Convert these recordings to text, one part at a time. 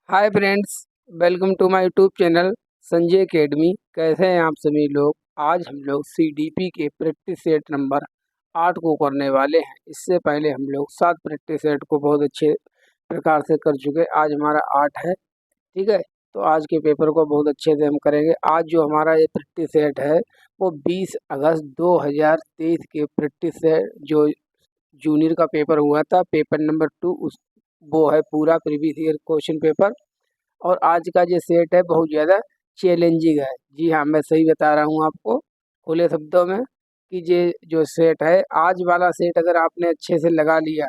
Hi friends, welcome to my YouTube channel Sanjay Academy. कैसे हैं आप सभी लोग। आज हम लोग सीडीपी के प्रैक्टिस सेट नंबर 8 को करने वाले हैं। इससे पहले हम लोग 7 प्रैक्टिस सेट को बहुत अच्छे प्रकार से कर चुके। आज हमारा 8 है, ठीक है। तो आज के पेपर को बहुत अच्छे से हम करेंगे। आज जो हमारा ये प्रैक्टिस सेट है वो 20 अगस्त 2023 के प्रैक्टिस सेट जो जूनियर का पेपर हुआ था, पेपर नंबर 2, उस वो है पूरा प्रीवियस ईयर क्वेश्चन पेपर। और आज का जो सेट है बहुत ज़्यादा चैलेंजिंग है। जी हाँ, मैं सही बता रहा हूँ आपको खुले शब्दों में कि ये जो सेट है, आज वाला सेट अगर आपने अच्छे से लगा लिया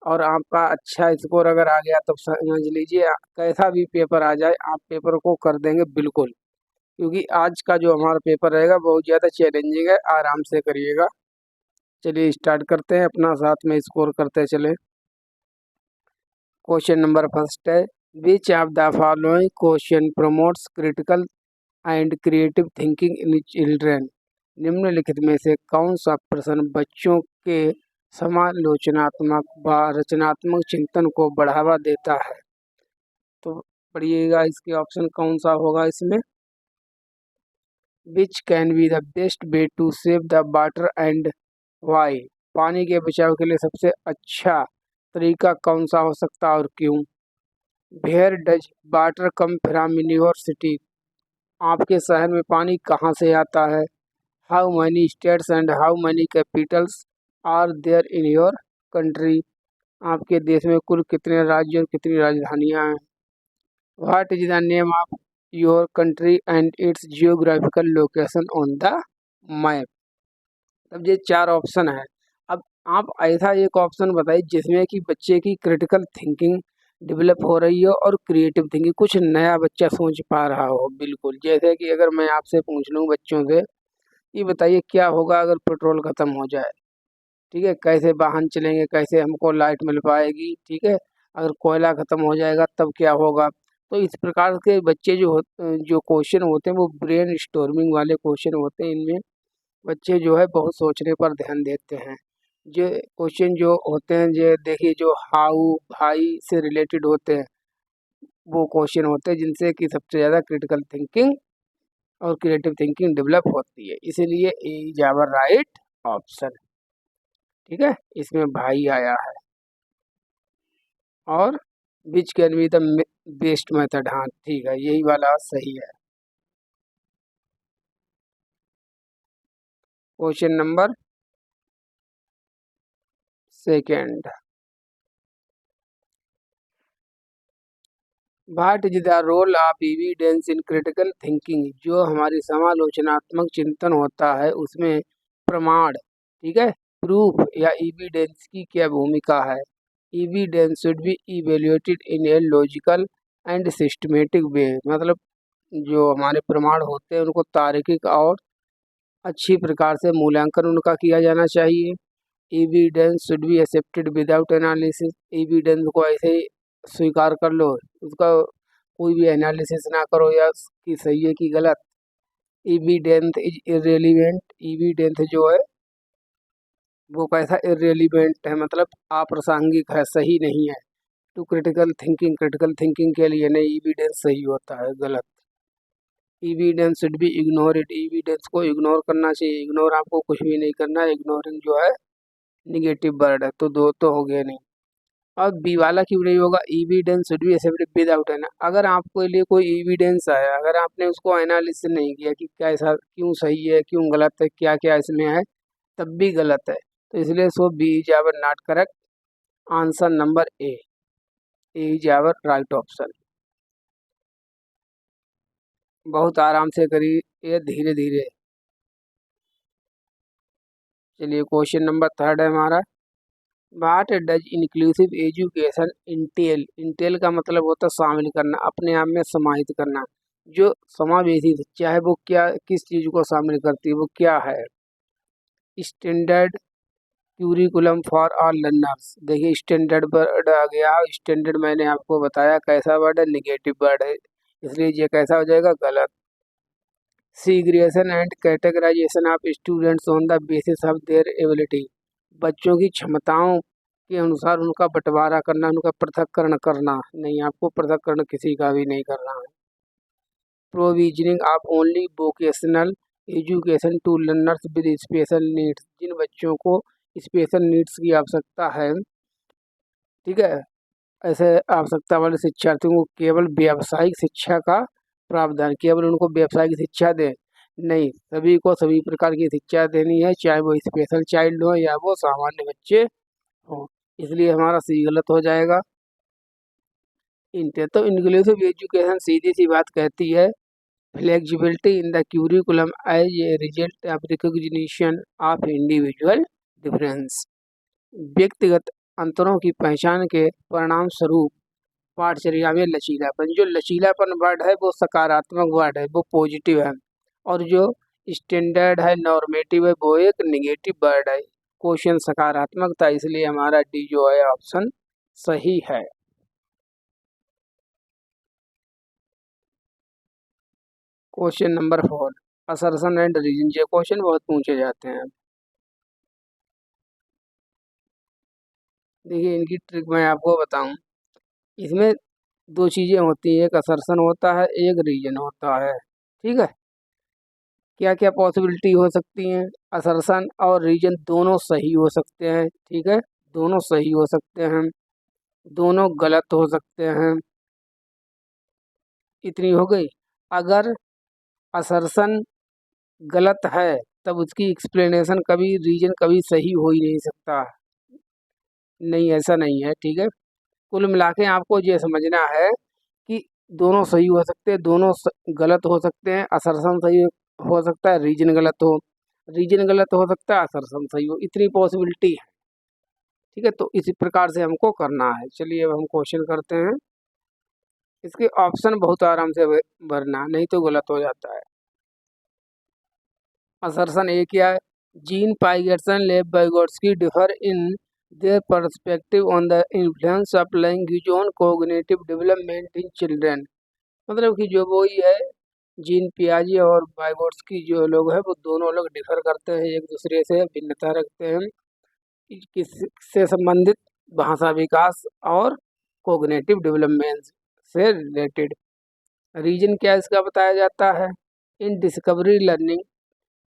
और आपका अच्छा स्कोर अगर आ गया तो समझ लीजिए कैसा भी पेपर आ जाए आप पेपर को कर देंगे बिल्कुल। क्योंकि आज का जो हमारा पेपर रहेगा बहुत ज़्यादा चैलेंजिंग है, आराम से करिएगा। चलिए स्टार्ट करते हैं, अपना साथ में स्कोर करते चले। क्वेश्चन नंबर फर्स्ट है, विच of the following question promotes critical and creative thinking in children. निम्नलिखित में से कौन सा प्रश्न बच्चों के समालोचनात्मक व रचनात्मक चिंतन को बढ़ावा देता है। तो पढ़िएगा, इसके ऑप्शन कौन सा होगा इसमें। Which can be the best way to save the water and why. पानी के बचाव के लिए सबसे अच्छा तरीका कौन सा हो सकता है और क्यों। Where does water come from in your city. आपके शहर में पानी कहाँ से आता है। How many states and how many capitals are there in your country. आपके देश में कुल कितने राज्य और कितनी राजधानियाँ हैं। What is the name of your country and it's geographical location on the map. तब ये 4 ऑप्शन है। अब आप ऐसा एक ऑप्शन बताइए जिसमें कि बच्चे की क्रिटिकल थिंकिंग डेवलप हो रही हो और क्रिएटिव थिंकिंग, कुछ नया बच्चा सोच पा रहा हो। बिल्कुल, जैसे कि अगर मैं आपसे पूछ लूँ बच्चों से, ये बताइए क्या होगा अगर पेट्रोल खत्म हो जाए, ठीक है, कैसे वाहन चलेंगे, कैसे हमको लाइट मिल पाएगी, ठीक है। अगर कोयला खत्म हो जाएगा तब क्या होगा। तो इस प्रकार के बच्चे जो क्वेश्चन होते हैं वो ब्रेन स्टॉर्मिंग वाले क्वेश्चन होते हैं। इनमें बच्चे जो है बहुत सोचने पर ध्यान देते हैं। जो क्वेश्चन जो होते हैं, जो देखिए जो हाउ भाई से रिलेटेड होते हैं, वो क्वेश्चन होते हैं जिनसे कि सबसे ज़्यादा क्रिटिकल थिंकिंग और क्रिएटिव थिंकिंग डेवलप होती है। इसीलिए A is our right option, ठीक है। इसमें भाई आया है। और which can be the best method, हाँ ठीक है, यही वाला सही है। Question number second, what is the role of evidence in critical thinking. जो हमारी समालोचनात्मक चिंतन होता है उसमें प्रमाण, ठीक है, प्रूफ या एविडेंस की क्या भूमिका है। Evidence should be evaluated in a logical and systematic way. मतलब जो हमारे प्रमाण होते हैं उनको तार्किक और अच्छी प्रकार से मूल्यांकन उनका किया जाना चाहिए। Evidence should be accepted without analysis. Evidence को ऐसे ही स्वीकार कर लो, उसका कोई भी एनालिसिस ना करो या कि सही है कि गलत। Evidence is irrelevant. एविडेंस जो है वो कैसा इररिलेवेंट है, मतलब अप्रासंगिक है, सही नहीं है। To critical thinking, critical thinking के लिए नहीं एविडेंस सही होता है, गलत। Evidence should be ignored. Evidence को इग्नोर करना चाहिए। इग्नोर आपको कुछ भी नहीं करना है। इग्नोरिंग जो है निगेटिव वर्ड है, तो दो तो हो गया नहीं। अब बी वाला क्यों नहीं होगा। Evidence should be accepted without any. अगर आपके लिए कोई एविडेंस आया, अगर आपने उसको एनालिसिस नहीं किया कि कैसा क्यों सही है क्यों गलत है, क्या क्या इसमें है, तब भी गलत है। तो इसलिए so B is our not correct answer. Number A is our right option. बहुत आराम से करिए, धीरे धीरे। चलिए क्वेश्चन नंबर थर्ड है हमारा, what does inclusive education Intel. Intel का मतलब होता है शामिल करना, अपने आप में समाहित करना। जो समावेशी शिक्षा है वो क्या, किस चीज़ को शामिल करती है, वो क्या है। Standard curriculum for all learners. देखिए स्टैंडर्ड वर्ड आ गया। स्टैंडर्ड मैंने आपको बताया कैसा वर्ड है, निगेटिव वर्ड है, इसलिए ये कैसा हो जाएगा, गलत। Segregation and categorisation of students on the basis of their ability. बच्चों की क्षमताओं के अनुसार उनका बंटवारा करना, उनका पृथक्करण करना। नहीं, आपको पृथक्करण किसी का भी नहीं करना है। Provisioning of only vocational education to learners with special needs, जिन बच्चों को स्पेशल नीड्स की आवश्यकता है, ठीक है, ऐसे आवश्यकता वाले शिक्षार्थियों को केवल व्यावसायिक शिक्षा का प्रावधान, केवल उनको व्यावसायिक शिक्षा दें। नहीं, सभी को सभी प्रकार की शिक्षा देनी है, चाहे वो स्पेशल चाइल्ड हो या वो सामान्य बच्चे हो। इसलिए हमारा सी गलत हो जाएगा। इंटर तो इंक्लूसिव एजुकेशन सीधी सी बात कहती है flexibility in the curriculum as a result of recognition of individual difference, व्यक्तिगत अंतरों की पहचान के परिणाम स्वरूप पाठचर्या में लचीलापन। जो लचीलापन वर्ड है वो सकारात्मक वर्ड है, वो पॉजिटिव है, और जो स्टैंडर्ड है, नॉर्मेटिव है, वो एक निगेटिव वर्ड है। क्वेश्चन सकारात्मक था, इसलिए हमारा डी जो है ऑप्शन सही है। Question number 4, assertion and reason. ये क्वेश्चन बहुत पूछे जाते हैं। देखिए, इनकी ट्रिक मैं आपको बताऊं। इसमें दो चीज़ें होती हैं, एक असर्शन होता है, एक रीजन होता है। ठीक है, क्या क्या पॉसिबिलिटी हो सकती हैं? असर्शन और रीजन दोनों सही हो सकते हैं। ठीक है, दोनों सही हो सकते हैं, दोनों गलत हो सकते हैं। इतनी हो गई। अगर असर्शन गलत है तब उसकी एक्सप्लेनेशन कभी, रीजन कभी सही हो ही नहीं सकता। नहीं, ऐसा नहीं है। ठीक है, कुल मिला के आपको ये समझना है कि दोनों सही हो सकते हैं, दोनों गलत हो सकते हैं। असर्शन सही हो सकता है, रीजन गलत हो, रीजन गलत हो सकता है, असर्शन सही हो। इतनी पॉसिबिलिटी है। ठीक है, तो इसी प्रकार से हमको करना है। चलिए अब हम क्वेश्चन करते हैं। इसके ऑप्शन बहुत आराम से भरना, नहीं तो गलत हो जाता है। असर्शन ए क्या है? Jean Piaget and Lev Vygotsky differ in their perspective on the influence of language on cognitive development in children। मतलब कि जो वही है, जीन पियाजे और वाइगोट्स्की जो लोग हैं वो दोनों लोग डिफर करते हैं, एक दूसरे से भिन्नता रखते हैं किससे संबंधित? भाषा विकास और कोग्निटिव डेवलपमेंट से रिलेटेड। रीजन क्या इसका बताया जाता है? In discovery learning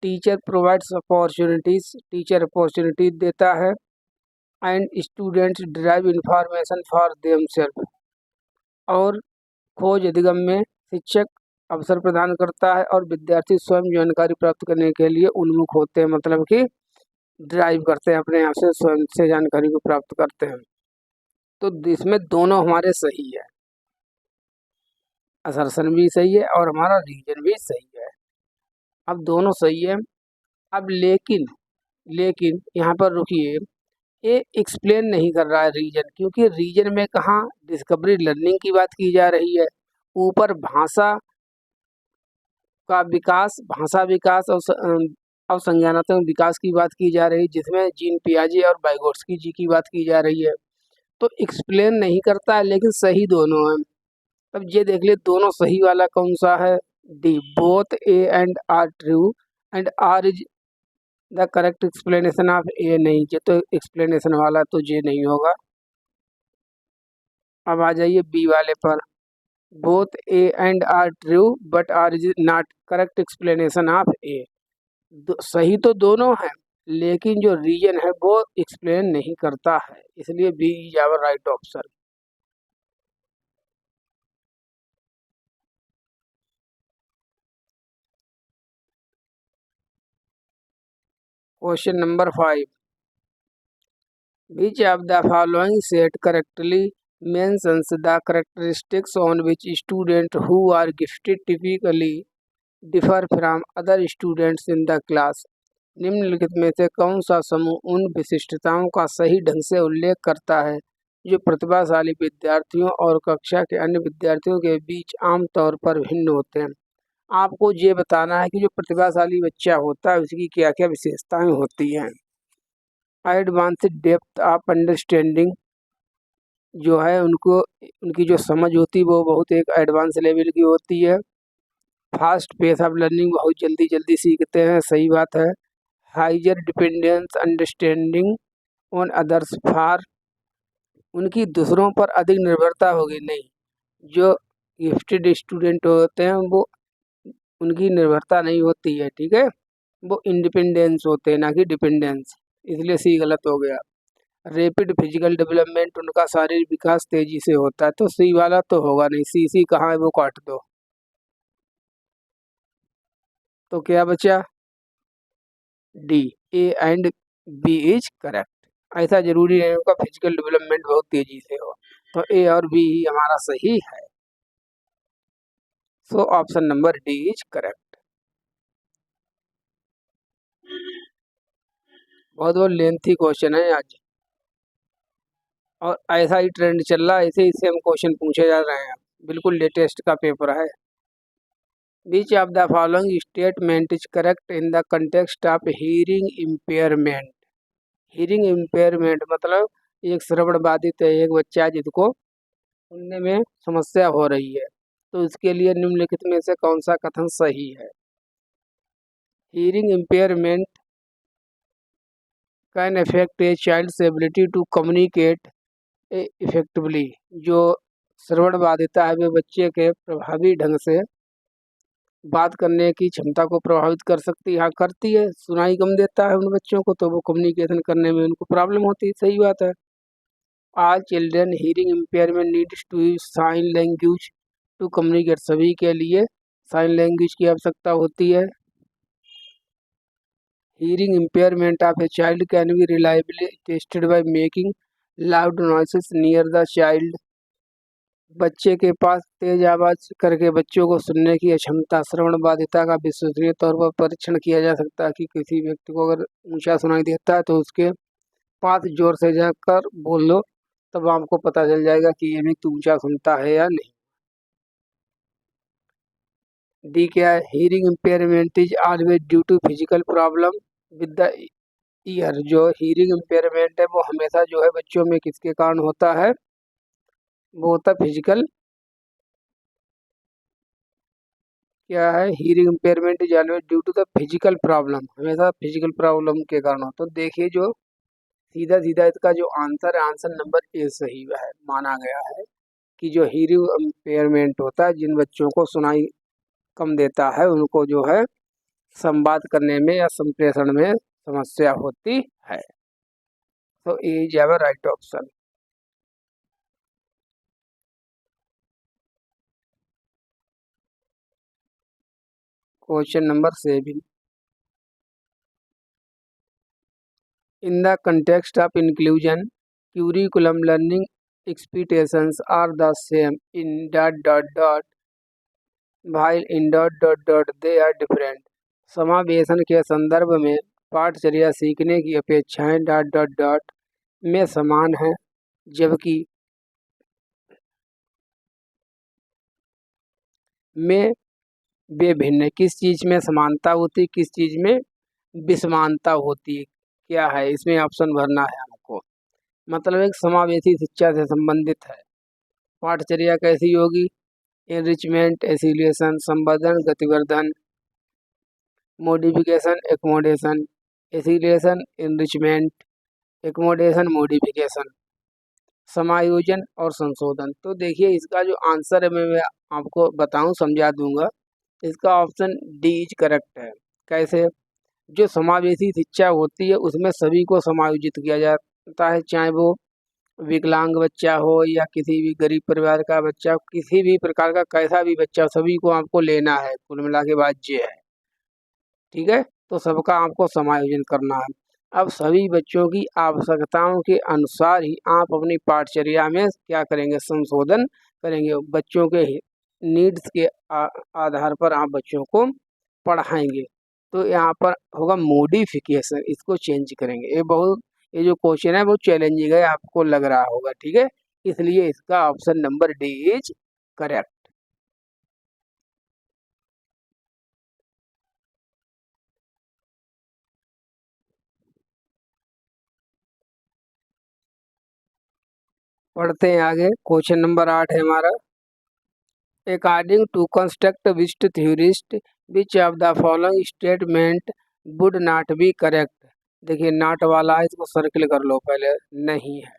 teacher provides opportunities, teacher opportunity देता है, and students drive information for themself. और खोज अधिगम में शिक्षक अवसर प्रदान करता है और विद्यार्थी स्वयं जानकारी प्राप्त करने के लिए उन्मुख होते हैं, मतलब कि ड्राइव करते हैं, अपने आप से स्वयं से जानकारी को प्राप्त करते हैं। तो इसमें दोनों हमारे सही है, असर्शन भी सही है और हमारा रीजन भी सही है। अब दोनों सही है। अब लेकिन लेकिन यहाँ पर रुकिए, ये एक्सप्लेन नहीं कर रहा है रीजन, क्योंकि रीजन में कहाँ डिस्कवरी लर्निंग की बात की जा रही है, ऊपर भाषा का विकास, भाषा विकास और संज्ञानात्मक विकास की बात की जा रही है, जिसमें जीन पियाजे और वाइगोट्स्की जी की बात की जा रही है। तो एक्सप्लेन नहीं करता है, लेकिन सही दोनों है। अब ये देख ले, दोनों सही वाला कौन सा है? D, both A and R true and R is the correct explanation of A. नहीं, ये तो एक्सप्लेनेशन वाला तो ये नहीं होगा। अब आ जाइए बी वाले पर, both A and R true but R is not correct explanation of A. सही तो दोनों है, लेकिन जो रीजन है वो एक्सप्लेन नहीं करता है, इसलिए B is our right option. Question number 5, which of the following set correctly mentions the characteristics on which students who are gifted typically differ from other students in the class। निम्नलिखित में से कौन सा समूह उन विशिष्टताओं का सही ढंग से उल्लेख करता है जो प्रतिभाशाली विद्यार्थियों और कक्षा के अन्य विद्यार्थियों के बीच आमतौर पर भिन्न होते हैं? आपको ये बताना है कि जो प्रतिभाशाली बच्चा होता है उसकी क्या क्या विशेषताएं होती हैं। एडवांस्ड डेप्थ ऑफ अंडरस्टैंडिंग जो है, उनको उनकी जो समझ होती है वो बहुत एक एडवांस लेवल की होती है। फास्ट पेस ऑफ लर्निंग, बहुत जल्दी जल्दी सीखते हैं, सही बात है। Higher dependence understanding on others for उनकी दूसरों पर अधिक निर्भरता होगी। नहीं, जो गिफ्टेड स्टूडेंट होते हैं वो उनकी निर्भरता नहीं होती है, ठीक है, वो इंडिपेंडेंस होते हैं ना कि डिपेंडेंस, इसलिए सी गलत हो गया। रैपिड फिजिकल डेवलपमेंट, उनका शारीरिक विकास तेजी से होता है, तो सी वाला तो होगा नहीं, सी कहाँ है वो काट दो। तो क्या बचा? D, A and B is correct. ऐसा जरूरी है उनका फिजिकल डेवलपमेंट बहुत तेजी से हो, तो ए और बी ही हमारा सही है। So option number D is correct. बहुत बहुत लेंथी क्वेश्चन है आज, और ऐसा ही ट्रेंड चल रहा है, ऐसे ही सेम क्वेश्चन पूछे जा रहे हैं, बिल्कुल लेटेस्ट का पेपर है। Which of the following statement is correct in the context of hearing impairment? Hearing impairment मतलब एक श्रवण बाधित है, एक बच्चा है जिसको सुनने में समस्या हो रही है, तो इसके लिए निम्नलिखित में से कौन सा कथन सही है? Hearing impairment can affect a child's ability to communicate effectively। जो श्रवण बाधिता है वे बच्चे के प्रभावी ढंग से बात करने की क्षमता को प्रभावित कर सकती है। हाँ, करती है, सुनाई कम देता है उन बच्चों को, तो वो कम्युनिकेशन करने में उनको प्रॉब्लम होती है, सही बात है। All children hearing impairment needs to use sign language to communicate, सभी के लिए साइन लैंग्वेज की आवश्यकता होती है। Hearing impairment of a child can be reliably tested by making loud noises near the child. बच्चे के पास तेज आवाज करके बच्चों को सुनने की अक्षमता, श्रवण बाधिता का विश्वसनीय तौर पर परीक्षण किया जा सकता है कि किसी व्यक्ति को अगर ऊंचा सुनाई देता है तो उसके पास जोर से जाकर बोल लो, तब आपको पता चल जाएगा कि ये व्यक्ति ऊंचा सुनता है या नहीं। डी क्या है? Hearing impairment is always due to physical problem with the ear. जो हीरिंग इम्पेयरमेंट है वो हमेशा जो है बच्चों में किसके कारण होता है? वो होता है फिजिकल, क्या है? Hearing impairment is always due to the physical problem, हमेशा फिजिकल प्रॉब्लम के कारण हो। तो देखिए जो सीधा सीधा इसका जो आंसर है, आंसर नंबर ए सही है, माना गया है कि जो हीरिंग इम्पेयरमेंट होता है, जिन बच्चों को सुनाई कम देता है उनको जो है संवाद करने में या संप्रेषण में समस्या होती है। तो A is our right option. Question number 7, in the context of inclusion, curriculum learning expectations are the same in ... while in ... they are different। समावेशन के संदर्भ में पाठचर्या सीखने की अपेक्षाएं ... में समान है, जबकि में वे भिन्न है। किस चीज में समानता होती है, किस चीज में विसमानता होती है? क्या है इसमें? ऑप्शन भरना है हमको। मतलब एक समावेशी शिक्षा से संबंधित है। पाठचर्या कैसी होगी? एनरिचमेंट, एसिलिएशन, संवर्धन, गतिवर्धन, modification, accommodation. Assimilation, enrichment, accommodation, modification, समायोजन और संशोधन। तो देखिए इसका जो आंसर है मैं आपको बताऊं, समझा दूंगा। इसका ऑप्शन डी इज करेक्ट है। कैसे? जो समावेशी शिक्षा होती है उसमें सभी को समायोजित किया जाता है, चाहे वो विकलांग बच्चा हो या किसी भी गरीब परिवार का बच्चा, किसी भी प्रकार का कैसा भी बच्चा, सभी को आपको लेना है, कुल मिला के बात ये है, ठीक है। तो सबका आपको समायोजन करना है। अब सभी बच्चों की आवश्यकताओं के अनुसार ही आप अपनी पाठचर्या में क्या करेंगे? संशोधन करेंगे। बच्चों के नीड्स के आधार पर आप बच्चों को पढ़ाएंगे। तो यहाँ पर होगा मॉडिफिकेशन, इसको चेंज करेंगे। ये जो क्वेश्चन है वो चैलेंजिंग है, आपको लग रहा होगा, ठीक है, इसलिए इसका option number D is correct. पढ़ते हैं आगे। क्वेश्चन नंबर 8 है हमारा। According to constructivist theorist, which of the following statement would not be correct? देखिए नॉट वाला है, इसको सर्किल कर लो पहले, नहीं है।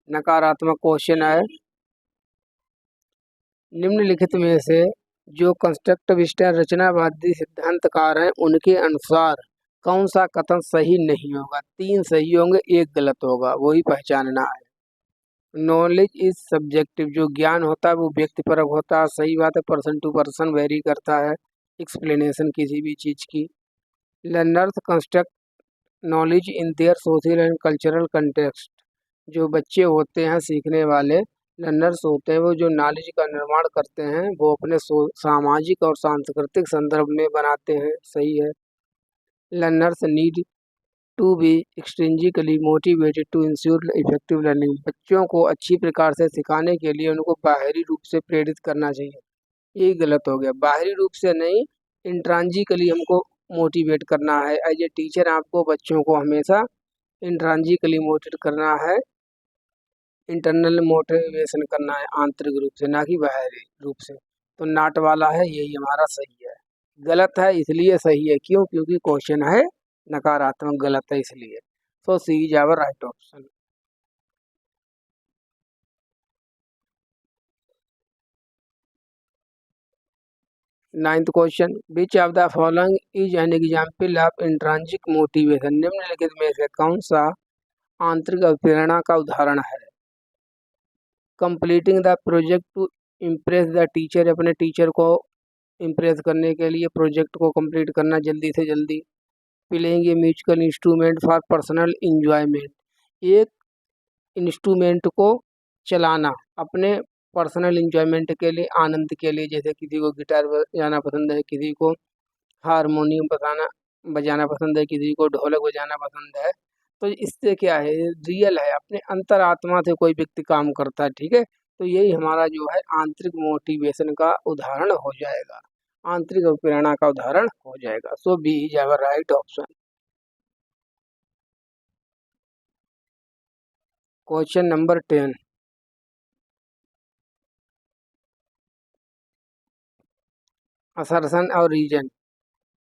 नकारात्मक क्वेश्चन है, निम्नलिखित में से जो कंस्ट्रक्टिविस्ट रचनावादी सिद्धांतकार हैं उनके अनुसार कौन सा कथन सही नहीं होगा। 3 सही होंगे, 1 गलत होगा, वही पहचानना है। नॉलेज इज सब्जेक्टिव, जो ज्ञान होता है वो व्यक्तिपरक होता है, सही बात है, पर्सन टू पर्सन वेरी करता है एक्सप्लेनेशन किसी भी चीज़ की। Learners construct knowledge in their social and cultural context, जो बच्चे होते हैं सीखने वाले लर्नर्स होते हैं वो जो नॉलेज का निर्माण करते हैं वो अपने सामाजिक और सांस्कृतिक संदर्भ में बनाते हैं, सही है। Learners need to be extrinsically motivated to ensure effective learning, बच्चों को अच्छी प्रकार से सिखाने के लिए उनको बाहरी रूप से प्रेरित करना चाहिए। ये गलत हो गया, बाहरी रूप से नहीं, इंट्रांजिकली हमको मोटिवेट करना है। एज ए टीचर आपको बच्चों को हमेशा इंट्रांजिकली मोटिवेट करना है, इंटरनल मोटिवेशन करना है आंतरिक रूप से, ना कि बाहरी रूप से। तो नाट वाला है यही हमारा सही है। गलत है इसलिए सही है, क्यों? क्योंकि क्वेश्चन है नकारात्मक, गलत है इसलिए। So C is our right option. Ninth question, which of the following is an example of intrinsic motivation, निम्नलिखित में से कौन सा आंतरिक प्रेरणा का उदाहरण है। Completing the project to impress the teacher, अपने टीचर को इम्प्रेस करने के लिए प्रोजेक्ट को कंप्लीट करना जल्दी से जल्दी। Playing a musical instrument for personal enjoyment, एक इंस्ट्रूमेंट को चलाना अपने पर्सनल इंजॉयमेंट के लिए, आनंद के लिए, जैसे किसी को गिटार बजाना पसंद है, किसी को हारमोनियम बजाना पसंद है, किसी को ढोलक बजाना पसंद है। तो इससे क्या है, रियल है, अपने अंतरात्मा से कोई व्यक्ति काम करता है, ठीक है। तो यही हमारा जो है आंतरिक मोटिवेशन का उदाहरण हो जाएगा, आंतरिक प्रेरणा का उदाहरण हो जाएगा। So B is our right option. Question number 10, assertion और reason.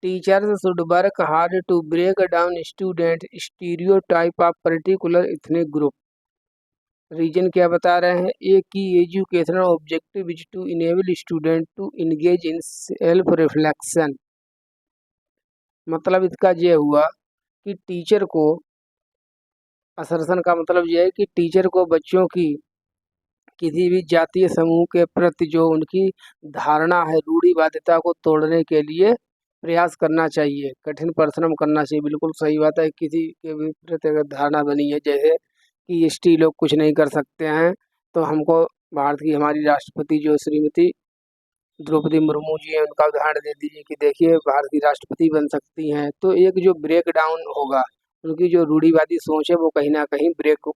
Teachers should work hard to break down student stereotype of particular ethnic group. Reason क्या बता रहे हैं, एक की educational objective is to enable student to engage in self reflection. मतलब इसका ये हुआ कि टीचर को, असर्शन का मतलब यह है कि टीचर को बच्चों की किसी भी जातीय समूह के प्रति जो उनकी धारणा है, रूढ़िवादिता को तोड़ने के लिए प्रयास करना चाहिए, कठिन परिश्रम करना चाहिए। बिल्कुल सही बात है। किसी के भी प्रति अगर धारणा बनी है जैसे कि एसटी लोग कुछ नहीं कर सकते हैं, तो हमको भारत की हमारी राष्ट्रपति जो श्रीमती द्रौपदी मुर्मू जी हैं उनका उदाहरण दे दीजिए कि देखिए भारत की राष्ट्रपति बन सकती हैं। तो एक जो ब्रेक डाउन होगा, उनकी जो रूढ़िवादी सोच है वो कहीं ना कहीं ब्रेक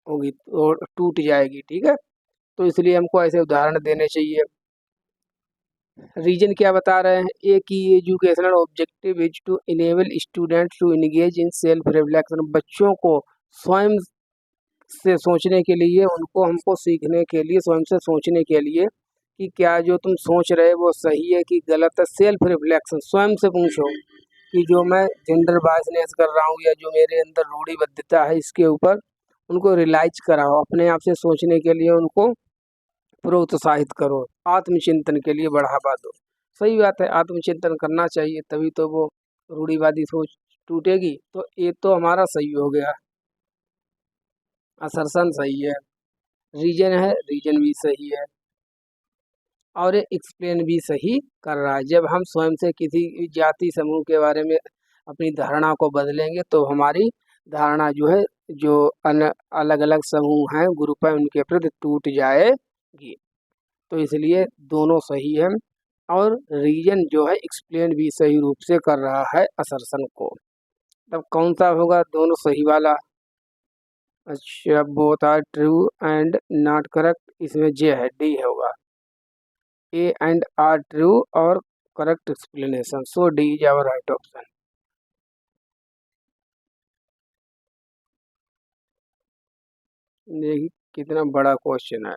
होगी और टूट जाएगी, ठीक है। तो इसलिए हमको ऐसे उदाहरण देने चाहिए। रीजन क्या बता रहे हैं, ए की educational objective is to enable students to engage in self reflection, बच्चों को स्वयं से सोचने के लिए, उनको हमको सीखने के लिए, स्वयं से सोचने के लिए कि क्या जो तुम सोच रहे वो सही है कि गलत है। सेल्फ रिफ्लेक्शन, स्वयं से पूछो कि जो मैं जेंडर बायसनेस कर रहा हूँ या जो मेरे अंदर रूढ़िबद्धता है इसके ऊपर उनको रियलाइज कराओ, अपने आप से सोचने के लिए उनको प्रोत्साहित करो, आत्मचिंतन के लिए बढ़ावा दो। सही बात है, आत्मचिंतन करना चाहिए, तभी तो वो रूढ़िवादी सोच टूटेगी। तो ये तो हमारा सही हो गया, असर्शन सही है, रीजन है, रीजन भी सही है, और ये एक्सप्लेन भी सही कर रहा है। जब हम स्वयं से किसी जाति समूह के बारे में अपनी धारणा को बदलेंगे तो हमारी धारणा जो है, जो अलग अलग समूह हैं, ग्रुप है, उनके प्रति टूट जाएगी। तो इसलिए दोनों सही है, और रीजन जो है एक्सप्लेन भी सही रूप से कर रहा है असर्शन को। तब कौन सा होगा दोनों सही वाला? अच्छा, both are true and not correct, इसमें जे है, डी होगा, ए एंड आर ट्रू और correct explanation. So D is our right option. देखिए कितना बड़ा क्वेश्चन है,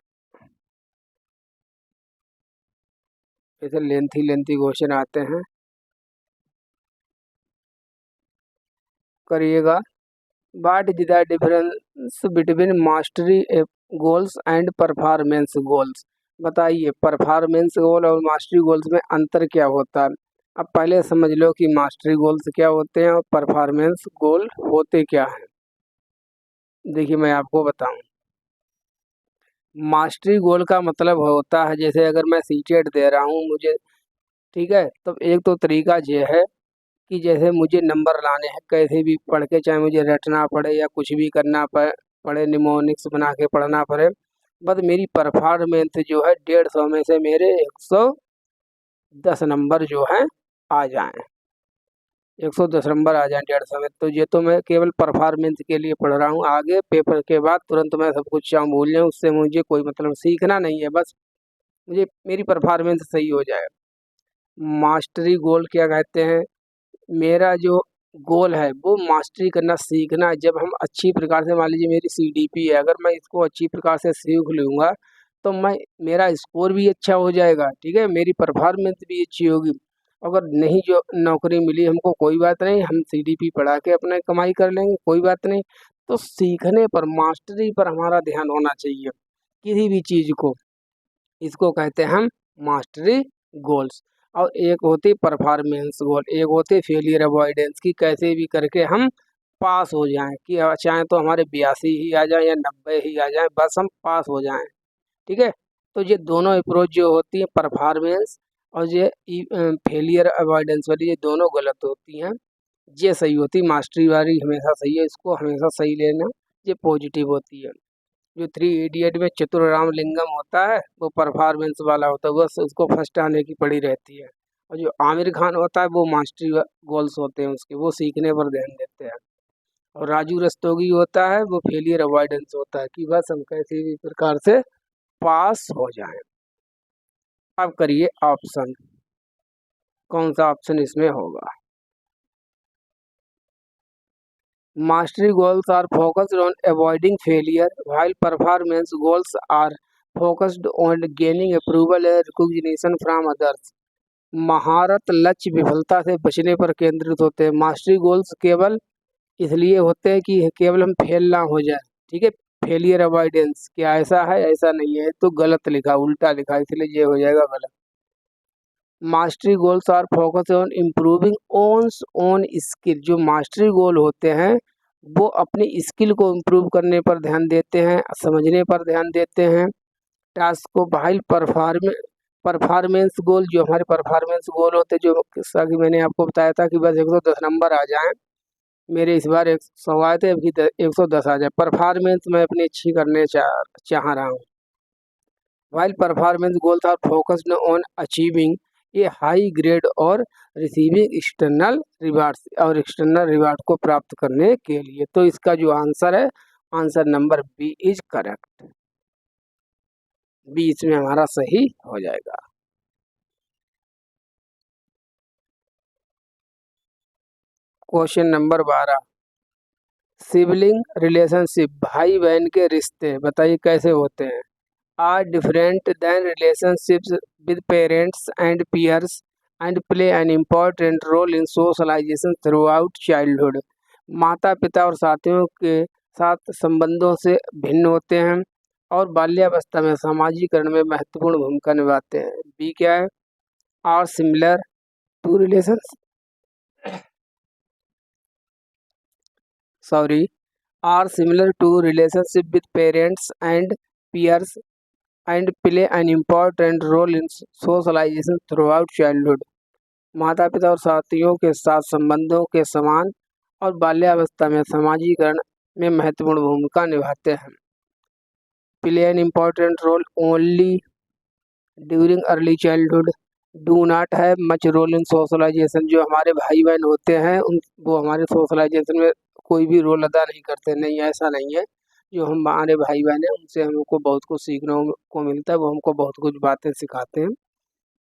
ऐसे लेंथी लेंथी क्वेश्चन आते हैं, करिएगा। What is the difference between mastery goals and performance goals. बताइए परफॉर्मेंस गोल और मास्टरी गोल्स में अंतर क्या होता है। अब पहले समझ लो कि मास्टरी गोल्स क्या होते हैं और परफॉर्मेंस गोल होते क्या हैं। देखिए मैं आपको बताऊं, मास्टरी गोल का मतलब होता है जैसे अगर मैं सीटेट दे रहा हूँ मुझे, ठीक है, तो एक तो तरीका ये है कि जैसे मुझे नंबर लाने हैं कैसे भी पढ़ के, चाहे मुझे रटना पड़े या कुछ भी करना पड़े निमोनिक्स बना के पढ़ना पड़े, बस मेरी परफॉर्मेंस जो है 150 में से मेरे 110 नंबर जो हैं आ जाएं, 110 नंबर आ जाएं 150 में। तो ये तो मैं केवल परफॉर्मेंस के लिए पढ़ रहा हूँ, आगे पेपर के बाद तुरंत मैं सब कुछ चाहूँ भूल जाऊँ, उससे मुझे कोई मतलब सीखना नहीं है, बस मुझे मेरी परफॉर्मेंस सही हो जाए। मास्टरी गोल क्या कहते हैं, मेरा जो गोल है वो मास्टरी करना सीखना है। जब हम अच्छी प्रकार से, मान लीजिए मेरी सीडीपी है, अगर मैं इसको अच्छी प्रकार से सीख लूँगा तो मैं, मेरा स्कोर भी अच्छा हो जाएगा, ठीक है, मेरी परफॉर्मेंस भी अच्छी होगी। अगर नहीं जो नौकरी मिली हमको कोई बात नहीं, हम सीडीपी पढ़ा के अपना कमाई कर लेंगे, कोई बात नहीं। तो सीखने पर, मास्टरी पर हमारा ध्यान होना चाहिए किसी भी चीज़ को, इसको कहते हैं हम मास्टरी गोल्स। और एक होती परफॉर्मेंस गोल, एक होती फेलियर अवॉइडेंस की कैसे भी करके हम पास हो जाएं, कि चाहे तो हमारे 82 ही आ जाए या 90 ही आ जाए, बस हम पास हो जाएं, ठीक है। तो ये दोनों अप्रोच जो होती है परफॉर्मेंस और ये फेलियर अवॉइडेंस वाली, ये दोनों गलत होती हैं, ये सही होती, मास्टरी वाली हमेशा सही है, इसको हमेशा सही लेना, ये पॉजिटिव होती है। जो थ्री इडियट में चतुर रामलिंगम होता है वो परफॉर्मेंस वाला होता है, बस उसको फर्स्ट आने की पड़ी रहती है। और जो आमिर खान होता है वो मास्टरी गोल्स होते हैं उसके, वो सीखने पर ध्यान देते हैं। और राजू रस्तोगी होता है वो फेलियर अवॉइडेंस होता है, कि बस हम कैसी भी प्रकार से पास हो जाएं। अब करिए ऑप्शन, कौन सा ऑप्शन इसमें होगा। Mastery goals are focused on avoiding failure, while performance goals are focused on gaining approval and recognition from others. महारत लक्ष्य विफलता से बचने पर केंद्रित होते हैं। मास्टरी गोल्स केवल इसलिए होते हैं कि केवल हम फेल ना हो जाए, ठीक है। फेलियर अवॉइडेंस क्या ऐसा है, ऐसा नहीं है, तो गलत लिखा, उल्टा लिखा, इसलिए ये हो जाएगा गलत। Mastery goals are focus on improving one's own skill, जो मास्टरी गोल होते हैं वो अपनी स्किल को इम्प्रूव करने पर ध्यान देते हैं, समझने पर ध्यान देते हैं, टास्क को भाई परफॉर्मेंस गोल, जो हमारे परफॉर्मेंस गोल होते हैं, जो जैसा कि मैंने आपको बताया था कि बस 110 नंबर आ जाएं, मेरे इस बार 100 आए थे, अभी 110 आ जाए, परफॉर्मेंस मैं अपनी अच्छी करने चाह रहा हूँ। While performance goals are focused on achieving a high grade और receiving external rewards, और external reward को प्राप्त करने के लिए, तो इसका जो आंसर है, answer number B is correct, B इसमें हमारा सही हो जाएगा। क्वेश्चन नंबर 12, सिबलिंग रिलेशनशिप, भाई बहन के रिश्ते बताइए कैसे होते हैं। Are different than relationships with parents and peers and play an important role in socialization throughout childhood. माता पिता और साथियों के साथ संबंधों से भिन्न होते हैं और बाल्यावस्था में सामाजिकरण में महत्वपूर्ण भूमिका निभाते हैं। बी क्या है, are similar to relation sorry are similar to relationship with parents and peers and play an important role in socialization throughout childhood. माता पिता और साथियों के साथ संबंधों के समान और बाल्यावस्था में सामाजिकरण में महत्वपूर्ण भूमिका निभाते हैं। Play an important role only during early childhood, do not have much role in socialisation, जो हमारे भाई बहन होते हैं उन, वो हमारे सोशलाइजेशन में कोई भी रोल अदा नहीं करते, नहीं ऐसा नहीं है। जो हम हमारे भाई बहन हैं उनसे हमको बहुत कुछ सीखने को मिलता है, वो हमको बहुत कुछ बातें सिखाते हैं,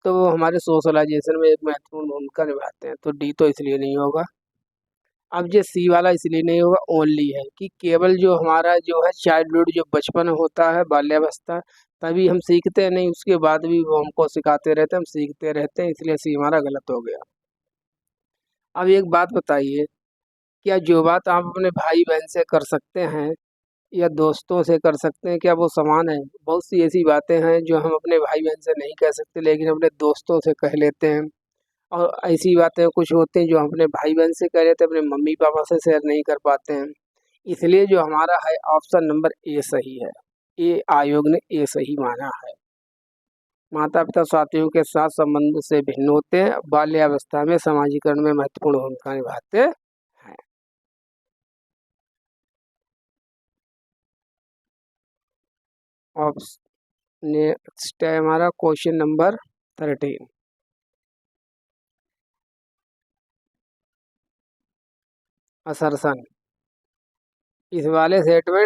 तो वो हमारे सोशलाइजेशन में एक महत्वपूर्ण भूमिका निभाते हैं, तो डी तो इसलिए नहीं होगा। अब ये सी वाला इसलिए नहीं होगा, ओनली है कि केवल जो हमारा जो है चाइल्डहुड, जो बचपन होता है बाल्यावस्था, तभी हम सीखते हैं, नहीं उसके बाद भी वो हमको सिखाते रहते हैं, हम सीखते रहते हैं, इसलिए सी हमारा गलत हो गया। अब एक बात बताइए, क्या जो बात आप अपने भाई बहन से कर सकते हैं या दोस्तों से कर सकते हैं, क्या वो समान है? बहुत सी ऐसी बातें हैं जो हम अपने भाई बहन से नहीं कह सकते, लेकिन अपने दोस्तों से कह लेते हैं। और ऐसी बातें कुछ होती हैं जो हम अपने भाई बहन से कह लेते हैं, अपने मम्मी पापा से शेयर नहीं कर पाते हैं। इसलिए जो हमारा है ऑप्शन नंबर ए सही है। ए आयोग ने ए सही माना है। माता पिता साथियों के साथ संबंध से भिन्न होते हैं, बाल्यावस्था में समाजीकरण में महत्वपूर्ण भूमिका निभाते हैं। ऑप्शन नेक्स्ट है हमारा क्वेश्चन नंबर 13। असर्शन। इस वाले सेट में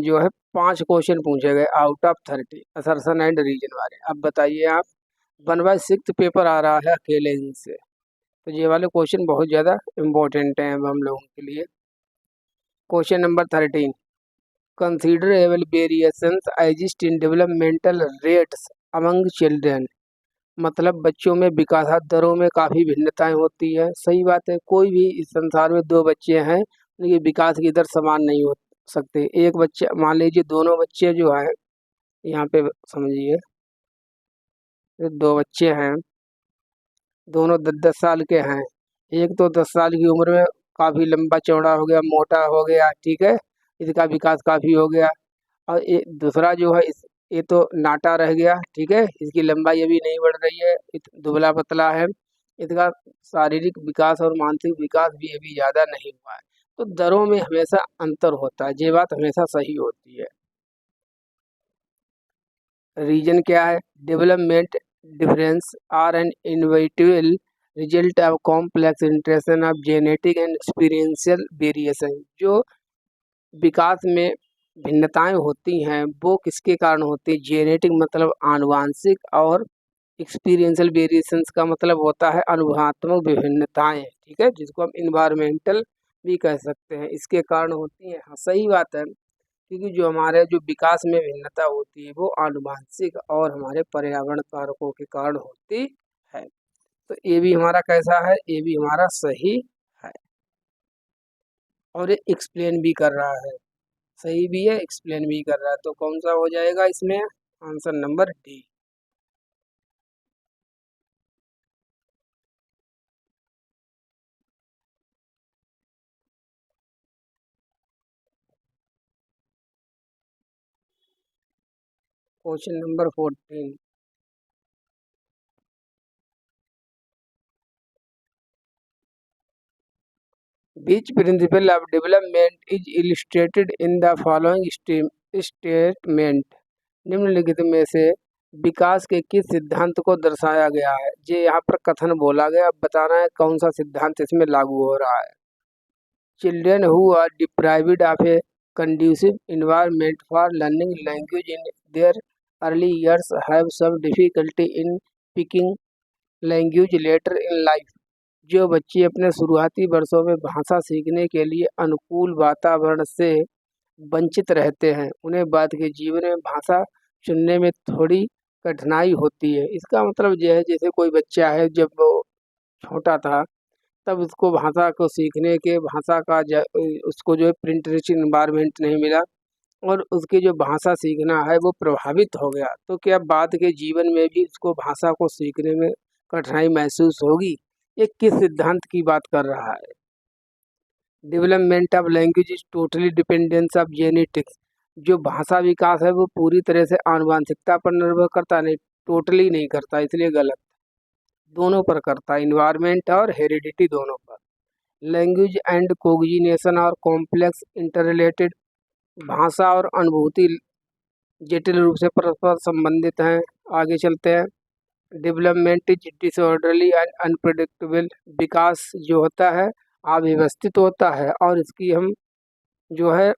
जो है 5 क्वेश्चन पूछे गए out of 30 assertion and reason वाले। अब बताइए आप, 1/6 पेपर आ रहा है अकेले ही से, तो ये वाले क्वेश्चन बहुत ज़्यादा इम्पोर्टेंट हैं अब हम लोगों के लिए। Question number 13, considerable variations exist in developmental rates among children. मतलब बच्चों में विकास दरों में काफ़ी भिन्नताएं होती है। सही बात है, कोई भी इस संसार में दो बच्चे हैं, उनकी विकास की दर समान नहीं हो सकते। एक बच्चा, मान लीजिए दोनों बच्चे जो हैं, यहाँ पे समझिए, दो बच्चे हैं, दोनों 10-10 साल के हैं। एक तो 10 साल की उम्र में काफ़ी लंबा चौड़ा हो गया, मोटा हो गया, ठीक है, इसका विकास काफ़ी हो गया। और दूसरा जो है इस ये तो नाटा रह गया, ठीक है, इसकी लंबाई अभी नहीं बढ़ रही है, दुबला पतला है, इसका शारीरिक विकास और मानसिक विकास भी अभी ज़्यादा नहीं हुआ है। तो दरों में हमेशा अंतर होता है, ये बात हमेशा सही होती है। रीजन क्या है? Development difference are an invisible result of complex interaction of genetic and experiential variation. जो विकास में भिन्नताएं होती हैं वो किसके कारण होती है? जेनेटिक मतलब आनुवांशिक, और एक्सपीरियंशियल वेरिएशंस का मतलब होता है अनुभवात्मक विभिन्नताएं, ठीक है, जिसको हम इन्वायरमेंटल भी कह सकते हैं, इसके कारण होती हैं। हाँ, सही बात है, क्योंकि जो हमारे जो विकास में भिन्नता होती है वो आनुवांशिक और हमारे पर्यावरण कारकों के कारण होती है। तो ये भी हमारा कैसा है? ये भी हमारा सही है, और ये एक्सप्लेन भी कर रहा है। सही भी है, एक्सप्लेन भी कर रहा है, तो कौन सा हो जाएगा इसमें? Answer number D. Question number 14, which principle of development is illustrated in the following statement। निम्नलिखित में से विकास के किस सिद्धांत को दर्शाया गया है? ये यहाँ पर कथन बोला गया, अब बताना है कौन सा सिद्धांत इसमें लागू हो रहा है। Children who are deprived of a conducive environment for learning language in their early years have some difficulty in picking language later in life। जो बच्चे अपने शुरुआती वर्षों में भाषा सीखने के लिए अनुकूल वातावरण से वंचित रहते हैं, उन्हें बाद के जीवन में भाषा चुनने में थोड़ी कठिनाई होती है। इसका मतलब यह है, जैसे कोई बच्चा है, जब वो छोटा था तब उसको भाषा को सीखने के भाषा का उसको जो है प्रिंट रिच इन्वायरमेंट नहीं मिला, और उसकी जो भाषा सीखना है वो प्रभावित हो गया, तो क्या बाद के जीवन में भी उसको भाषा को सीखने में कठिनाई महसूस होगी? ये किस सिद्धांत की बात कर रहा है? Development of language is totally dependence of genetics. जो भाषा विकास है वो पूरी तरह से आनुवांशिकता पर निर्भर करता नहीं, टोटली नहीं करता, इसलिए गलत। दोनों पर करता है, इन्वायरमेंट और हेरिडिटी दोनों पर। लैंग्वेज एंड कोग्जिनेशन और कॉम्प्लेक्स इंटररिलेटेड। भाषा और अनुभूति जटिल रूप से परस्पर संबंधित हैं। आगे चलते हैं। Development is disorderly and unpredictable. विकास जो होता है अव्यवस्थित होता है, और इसकी हम जो है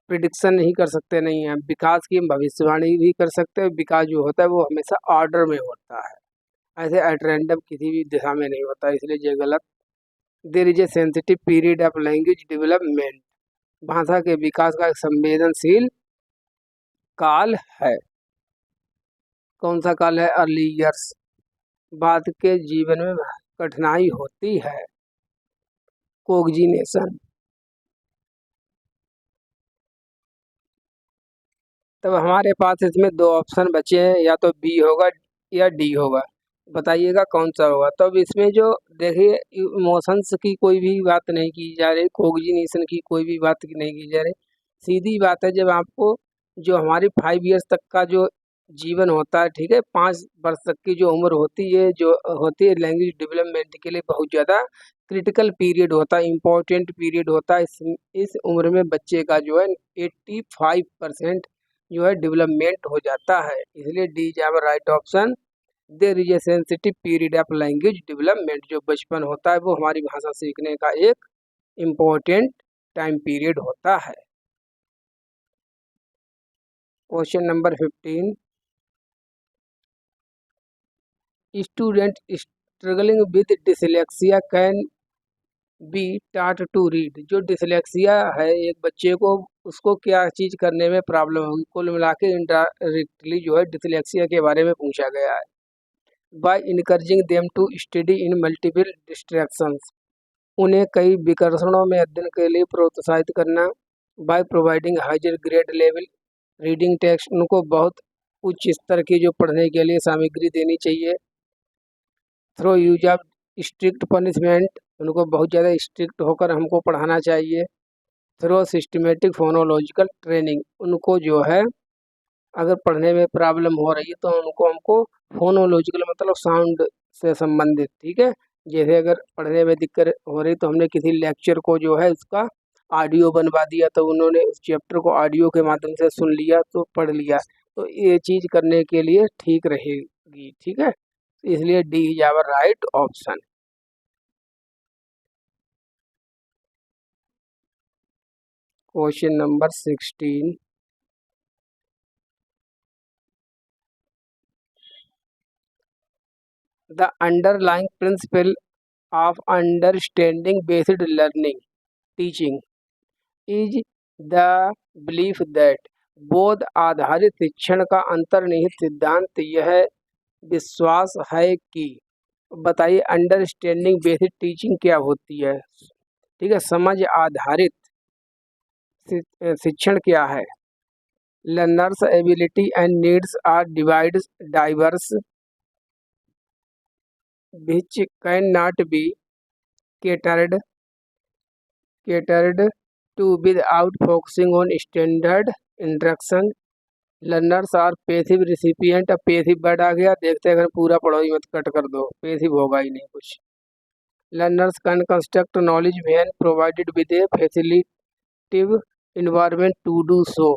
प्रिडिक्शन नहीं कर सकते, नहीं है विकास की हम भविष्यवाणी भी कर सकते हैं। विकास जो होता है वो हमेशा ऑर्डर में होता है, ऐसे एट रैंडम किसी भी दिशा में नहीं होता, इसलिए ये गलत। There is a sensitive period of language development. भाषा के विकास का एक संवेदनशील काल है। कौन सा काल है? Early years. बाद के जीवन में कठिनाई होती है। कोग्जिनेशन। तब हमारे पास इसमें दो ऑप्शन बचे हैं, या तो बी होगा या डी होगा। बताइएगा कौन सा होगा। तब इसमें जो देखिए इमोशंस की कोई भी बात नहीं की जा रही, कोग्निशन की कोई भी बात नहीं की जा रही। सीधी बात है, जब आपको जो हमारी 5 ईयर्स तक का जो जीवन होता है, ठीक है, 5 वर्ष तक की जो उम्र होती है, जो होती है लैंग्वेज डेवलपमेंट के लिए बहुत ज़्यादा क्रिटिकल पीरियड होता है, इम्पोर्टेंट पीरियड होता है। इस उम्र में बच्चे का जो है 85% जो है डेवलपमेंट हो जाता है। इसलिए D is our right option. There is a sensitive period of language development. जो बचपन होता है वो हमारी भाषा सीखने का एक इम्पोर्टेंट टाइम पीरियड होता है। Question number 15, student struggling with dyslexia can be टाट टू रीड। जो डिसलेक्सिया है एक बच्चे को, उसको क्या चीज़ करने में प्रॉब्लम होगी। कुल मिला के इनडायरेक्टली जो है डिसलेक्सिया के बारे में पूछा गया है। By encouraging them to study in multiple distractions. उन्हें कई विकर्षणों में अध्ययन के लिए प्रोत्साहित करना। By providing higher grade level reading text. उनको बहुत उच्च स्तर की जो पढ़ने के लिए सामग्री देनी चाहिए। Through use of strict punishment. उनको बहुत ज़्यादा स्ट्रिक्ट होकर हमको पढ़ाना चाहिए। Through systematic phonological training. उनको जो है अगर पढ़ने में प्रॉब्लम हो रही है तो उनको हमको फोनोलॉजिकल मतलब साउंड से संबंधित, ठीक है। जैसे अगर पढ़ने में दिक्कत हो रही तो हमने किसी लेक्चर को जो है उसका ऑडियो बनवा दिया, तो उन्होंने उस चैप्टर को ऑडियो के माध्यम से सुन लिया तो पढ़ लिया, तो ये चीज़ करने के लिए ठीक रहेगी, ठीक है। इसलिए D is our right option. Question number 16, the underlying principle of understanding based learning teaching is the belief that. बोध आधारित शिक्षण का अंतर्निहित सिद्धांत यह विश्वास है कि, बताइए अंडरस्टैंडिंग बेस्ड टीचिंग क्या होती है, ठीक है। समझ आधारित शिक्षण क्या है। Learners ability and needs are diverse which cannot be catered to without focusing on standard instruction. Learners are passive recipient. अब पेसिव वर्ड आ गया, देखते हैं अगर पूरा पढ़ो ही मत कट कर दो, पेसिव होगा ही नहीं कुछ। Learners can construct knowledge when provided with a facilitative environment to do so.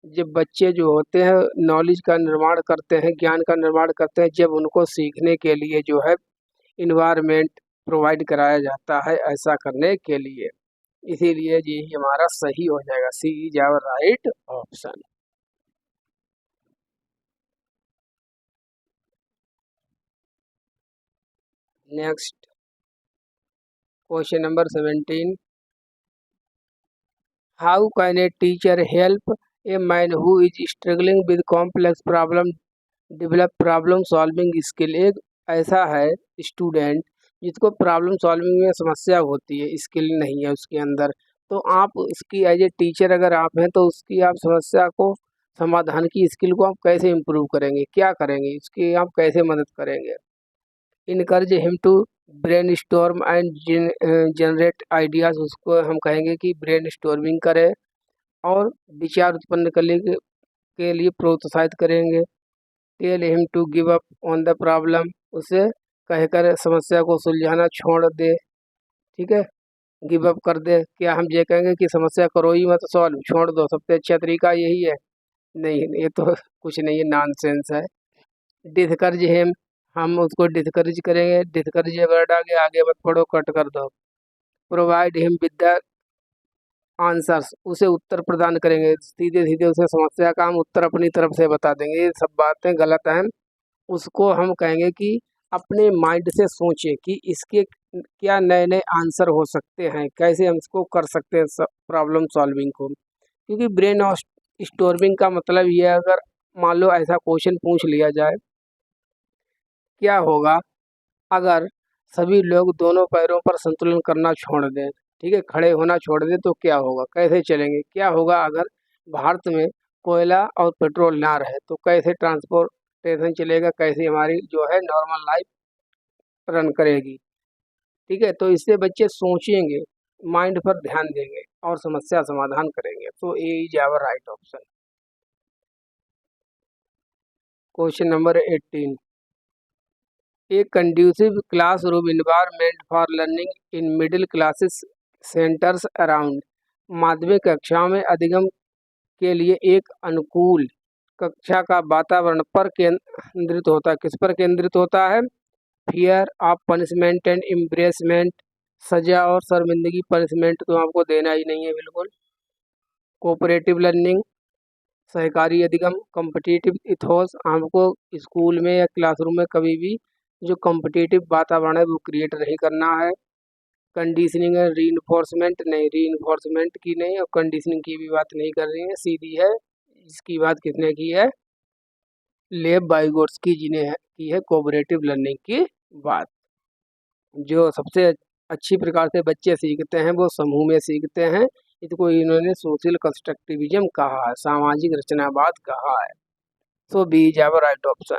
जब बच्चे जो होते हैं नॉलेज का निर्माण करते हैं, ज्ञान का निर्माण करते हैं, जब उनको सीखने के लिए जो है इन्वायरमेंट प्रोवाइड कराया जाता है ऐसा करने के लिए। इसीलिए यही हमारा सही हो जाएगा, C is our right option. Next question number 17, how can a teacher help a man who is struggling with complex problem develop problem solving skill. एक ऐसा है स्टूडेंट जिसको प्रॉब्लम सॉल्विंग में समस्या होती है, स्किल नहीं है उसके अंदर, तो आप उसकी एज ए टीचर अगर आप हैं तो उसकी आप समस्या को, समाधान की स्किल को आप कैसे इम्प्रूव करेंगे, क्या करेंगे, इसकी आप कैसे मदद करेंगे। Encourage him to brainstorm and generate ideas. उसको हम कहेंगे कि ब्रेन स्टॉर्मिंग करे और विचार उत्पन्न करने के लिए प्रोत्साहित करेंगे। Tell him to give up on the problem. उसे कहकर समस्या को सुलझाना छोड़ दे, ठीक है, गिव अप कर दे। क्या हम ये कहेंगे कि समस्या करो ही मत, सॉल्व छोड़ दो, सबसे अच्छा तरीका यही है? नहीं, ये तो कुछ नहीं है, नॉनसेंस है। डिस्करेज हिम, हम उसको डिस्करेज करेंगे, डिस्करेज वर्ड आगे मत पढ़ो, कट कर दो। Provide him with the answers, उसे उत्तर प्रदान करेंगे, सीधे सीधे उसे समस्या का हम उत्तर अपनी तरफ से बता देंगे, ये सब बातें गलत हैं। उसको हम कहेंगे कि अपने माइंड से सोचें कि इसके क्या नए नए आंसर हो सकते हैं, कैसे हम इसको कर सकते हैं प्रॉब्लम सॉल्विंग को। क्योंकि ब्रेन स्टोर्मिंग का मतलब ये है, अगर मान लो ऐसा क्वेश्चन पूछ लिया जाए, क्या होगा अगर सभी लोग दोनों पैरों पर संतुलन करना छोड़ दें, ठीक है, खड़े होना छोड़ दें, तो क्या होगा, कैसे चलेंगे। क्या होगा अगर भारत में कोयला और पेट्रोल ना रहे तो कैसे ट्रांसपोर्टेशन चलेगा, कैसे हमारी जो है नॉर्मल लाइफ रन करेगी। ठीक है, तो इससे बच्चे सोचेंगे, माइंड पर ध्यान देंगे और समस्या समाधान करेंगे। तो A is our right option. Question number 18, a conducive classroom environment for learning in middle classes centres around. माध्यमिक कक्षाओं में अधिगम के लिए एक अनुकूल कक्षा का वातावरण पर केंद्रित होता है। किस पर केंद्रित होता है? फियर ऑफ पनिशमेंट एंड एम्ब्रेसमेंट, सजा और शर्मिंदगी, पनिशमेंट तो आपको देना ही नहीं है बिल्कुल। कोऑपरेटिव लर्निंग, सहकारी अधिगम, कॉम्पिटिटिव इथोस, आपको स्कूल में या क्लासरूम में कभी भी जो कॉम्पिटिटिव वातावरण है वो क्रिएट नहीं करना है। कंडीशनिंग है, रीइंफोर्समेंट नहीं, रीइंफोर्समेंट की नहीं और कंडीशनिंग की भी बात नहीं कर रही है, सीधी है। इसकी बात किसने की है? लेव बाइगोट्स की है कोऑपरेटिव लर्निंग की बात। जो सबसे अच्छी प्रकार से बच्चे सीखते हैं वो समूह में सीखते हैं। इसको इन्होंने सोशल कंस्ट्रक्टिविज्म कहा है, सामाजिक रचनावाद कहा है। So B is our right option.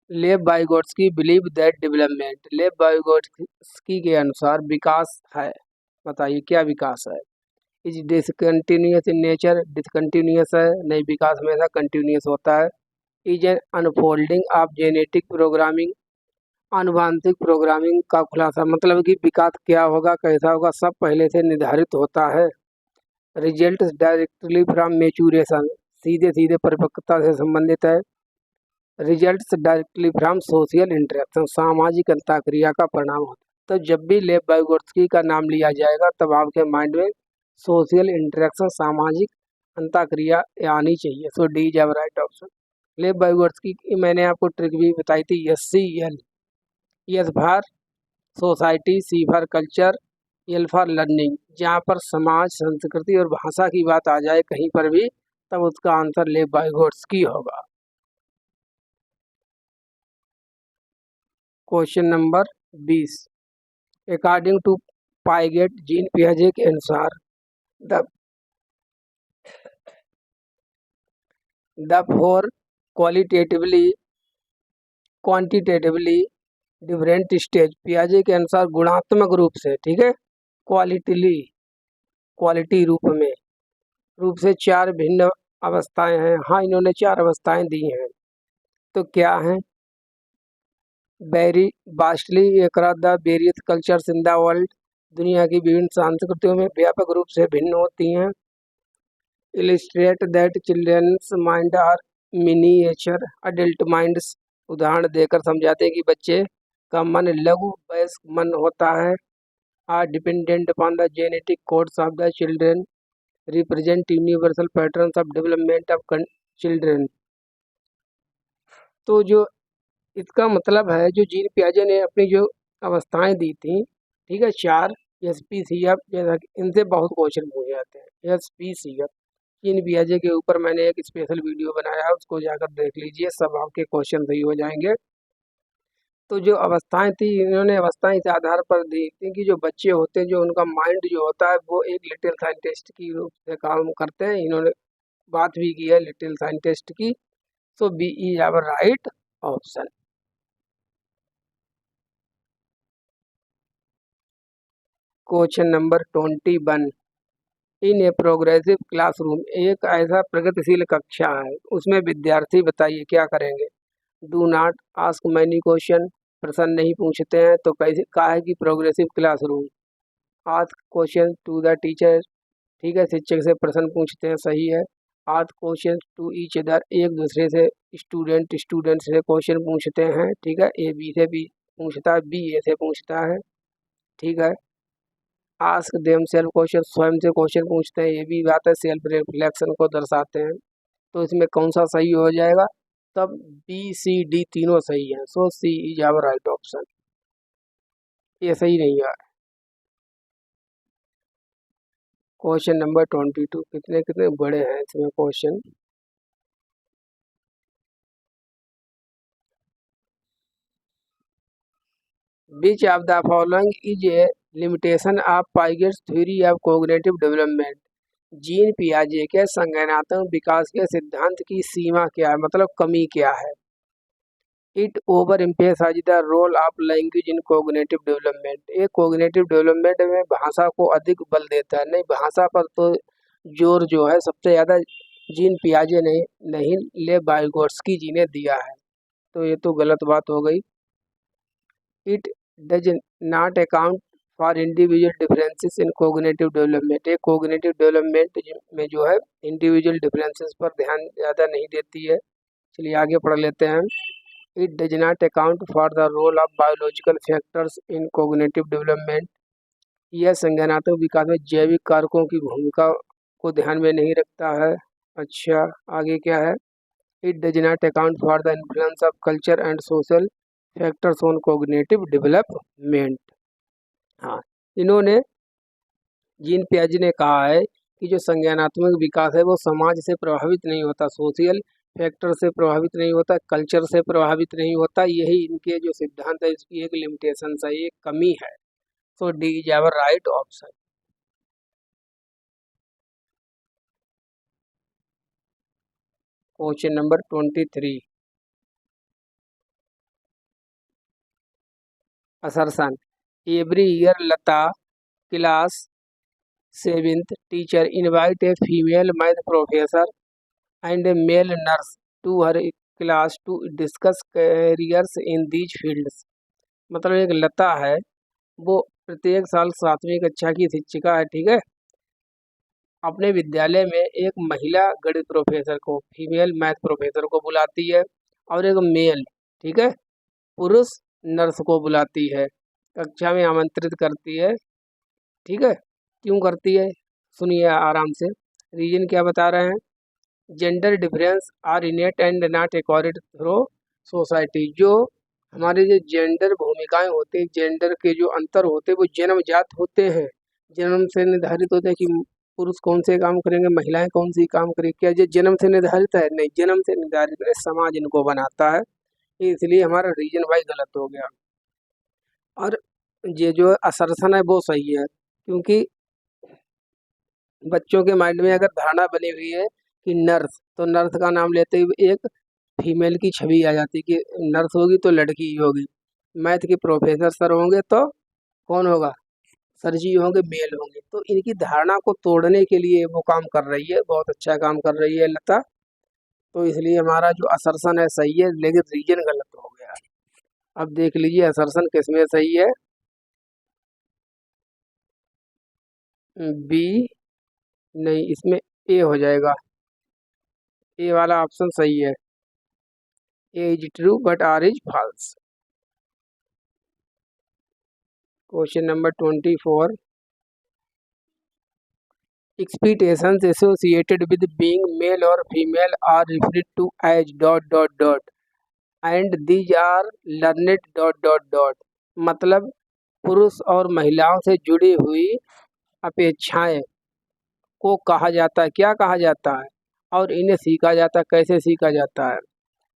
Lev Vygotsky believe that development, लेव बाइगोट्स्की के अनुसार विकास है, बताइए क्या विकास है? Is discontinuous in nature, discontinuous है नहीं, विकास हमेशा कंटिन्यूस होता है। Is an unfolding of genetic programming, आनुवांशिक प्रोग्रामिंग का खुलासा, मतलब कि विकास क्या होगा कैसा होगा सब पहले से निर्धारित होता है। रिजल्ट डायरेक्टली फ्रॉम मेचूरेशन, सीधे सीधे परिपक्वता से संबंधित है। Results directly from social interaction, सामाजिक अंतःक्रिया का परिणाम होता है। तो जब भी लेव बाइगोट्स्की का नाम लिया जाएगा तब आपके माइंड में सोशल इंटरेक्शन, सामाजिक अंतःक्रिया आनी चाहिए। So D is our right option. Lev Vygotsky की मैंने आपको ट्रिक भी बताई थी, SCL, S for society, C for culture, L for learning. जहाँ पर समाज, संस्कृति और भाषा की बात आ जाए कहीं पर भी तब उसका आंसर लेव बाइगोट्स्की होगा। Question number 20, according to Piaget, Jean पियाजे के अनुसार the four qualitatively quantitatively different stage, पियाजे के अनुसार गुणात्मक रूप से, ठीक है, क्वालिटी रूप से चार भिन्न अवस्थाएं हैं। हाँ, इन्होंने चार अवस्थाएं दी हैं, तो क्या हैं? Very vastly across the various cultures in the world, दुनिया की विभिन्न संस्कृतियों में व्यापक रूप से भिन्न होती हैं। Illustrate that children's mind are miniature adult minds, उदाहरण देकर समझाते हैं कि बच्चे का मन लघु वयस्क मन होता है। Are dependent upon the genetic codes of the children, represent universal patterns of development of children. तो जो इसका मतलब है, जो जीन पियाजे ने अपनी जो अवस्थाएं दी थी, ठीक है, चार, SPCF, जैसा कि इनसे बहुत क्वेश्चन पूछे जाते हैं। SPCF, जीन पियाजे के ऊपर मैंने एक स्पेशल वीडियो बनाया है, उसको जाकर देख लीजिए, सब आपके क्वेश्चन सही हो जाएंगे। तो जो अवस्थाएं थी, इन्होंने अवस्थाएं इस आधार पर दी थी कि जो बच्चे होते हैं, जो उनका माइंड जो होता है वो एक लिटिल साइंटिस्ट की रूप से काम करते हैं। इन्होंने बात भी की है लिटिल साइंटिस्ट की। So B is our right option. Question number 21, in a progressive classroom, एक ऐसा प्रगतिशील कक्षा है उसमें विद्यार्थी, बताइए क्या करेंगे? Do not ask many question, प्रश्न नहीं पूछते हैं, तो कैसे कहा है कि progressive classroom. Ask question to the teacher, ठीक है, शिक्षक से प्रश्न पूछते हैं, सही है। Ask question to each other, एक दूसरे से स्टूडेंट से क्वेश्चन पूछते हैं, ठीक है, ए बी से भी पूछता है, बी ए से पूछता है, ठीक है। आस्क देम सेल्फ क्वेश्चन, स्वयं से क्वेश्चन पूछते हैं, ये भी बात है, सेल्फ रिफ्लेक्शन को दर्शाते हैं। तो इसमें कौन सा सही हो जाएगा? तब B, C, D तीनों सही हैं। सो C is our right option. ये सही नहीं है। क्वेश्चन नंबर 22, कितने कितने बड़े हैं इसमें question. Which of the following is a limitation of Piaget's theory of cognitive development. Jean पियाजे के संज्ञानात्मक विकास के सिद्धांत की सीमा क्या है, मतलब कमी क्या है। It over emphasize the role of language in cognitive development. ये कोग्निटिव डेवलपमेंट में भाषा को अधिक बल देता है। नहीं, भाषा पर तो जोर जो है सबसे ज़्यादा जीन पियाजे ने नहीं ले वाइगोट्स्की जी ने दिया है, तो ये तो गलत बात हो गई। It does not account for individual differences in cognitive development. ये कोग्निटिव डेवलपमेंट में जो है इंडिविजुअल डिफरेंसेस पर ध्यान ज़्यादा नहीं देती है। चलिए आगे पढ़ लेते हैं। It does not account for the role of biological factors in cognitive development. यह संज्ञानात्मक विकास में जैविक कारकों की भूमिका को ध्यान में नहीं रखता है। अच्छा, आगे क्या है। It does not account for the influence of culture and social factors on cognitive development. हाँ, इन्होंने जीन पियाजे ने कहा है कि जो संज्ञानात्मक विकास है वो समाज से प्रभावित नहीं होता, सोशल फैक्टर से प्रभावित नहीं होता, कल्चर से प्रभावित नहीं होता। यही इनके जो सिद्धांत है इसकी एक लिमिटेशन है, एक कमी है। So D is our right option. Question number 23। Assertion. Every year Lata class 7th teacher invite a female math professor and a male nurse to her class to discuss careers in these fields. मतलब एक लता है, वो प्रत्येक साल 7वीं कक्षा की शिक्षिका है, ठीक है। अपने विद्यालय में एक महिला गणित प्रोफेसर को, फीमेल मैथ प्रोफेसर को बुलाती है, और एक मेल, ठीक है, पुरुष नर्स को बुलाती है, कक्षा में आमंत्रित करती है, ठीक है। क्यों करती है, सुनिए आराम से। रीजन क्या बता रहे हैं। Gender difference are innate and not acquired through society. जो हमारे जो जेंडर भूमिकाएं होते हैं, जेंडर के जो अंतर होते हैं वो जन्मजात होते हैं, जन्म से निर्धारित होते हैं कि पुरुष कौन से काम करेंगे, महिलाएं कौन सी काम करेंगे। क्या ये जन्म से निर्धारित है? नहीं, जन्म से निर्धारित नहीं, समाज इनको बनाता है। इसलिए हमारा रीजन वाइज गलत हो गया। और ये जो असर्शन है वो सही है, क्योंकि बच्चों के माइंड में अगर धारणा बनी हुई है कि नर्स, तो नर्स का नाम लेते ही एक फीमेल की छवि आ जाती है कि नर्स होगी तो लड़की ही होगी। मैथ के प्रोफेसर सर होंगे तो कौन होगा, सर जी होंगे, मेल होंगे। तो इनकी धारणा को तोड़ने के लिए वो काम कर रही है, बहुत अच्छा काम कर रही है लता। तो इसलिए हमारा जो असर्शन है सही है, लेकिन रीजन गलत हो गया। अब देख लीजिए असर्शन किसमें सही है। बी नहीं, इसमें ए हो जाएगा। ए वाला ऑप्शन सही है। A is true but R is false. Question number 24। Expectations associated with being male or female are referred to as ... and these are learned ... मतलब पुरुष और महिलाओं से जुड़ी हुई अपेक्षाएं को कहा जाता है, क्या कहा जाता है, और इन्हें सीखा जाता है, कैसे सीखा जाता है।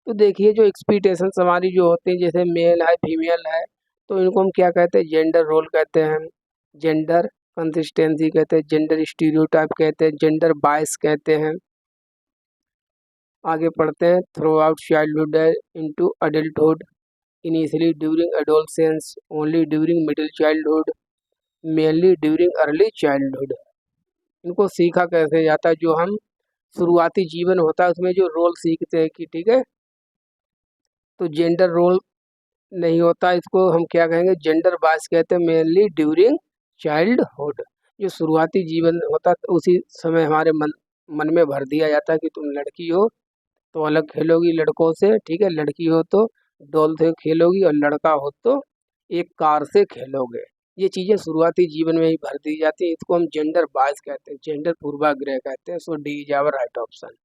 तो देखिए जो एक्सपेक्टेशंस हमारी जो होती है, जैसे मेल है फीमेल है, तो इनको हम क्या कहते हैं, जेंडर रोल कहते हैं, जेंडर कंसिस्टेंसी कहते हैं, जेंडर स्टीरियोटाइप कहते हैं, जेंडर बायस कहते हैं। आगे पढ़ते हैं। Through out childhood into adulthood, initially during adolescence, only during middle childhood, mainly during early childhood. इनको सीखा कैसे जाता है, जो हम शुरुआती जीवन होता है उसमें जो रोल सीखते हैं कि ठीक है, तो जेंडर रोल नहीं होता, इसको हम क्या कहेंगे, जेंडर बायस कहते हैं, मेनली ड्यूरिंग चाइल्डहुड। जो शुरुआती जीवन होता है उसी समय हमारे मन में भर दिया जाता है कि तुम लड़की हो तो अलग खेलोगी लड़कों से, ठीक है, लड़की हो तो डॉल से खेलोगी, और लड़का हो तो एक कार से खेलोगे। ये चीज़ें शुरुआती जीवन में ही भर दी जाती है, इसको हम जेंडर बायस कहते हैं, जेंडर पूर्वाग्रह कहते हैं। So D is our right option.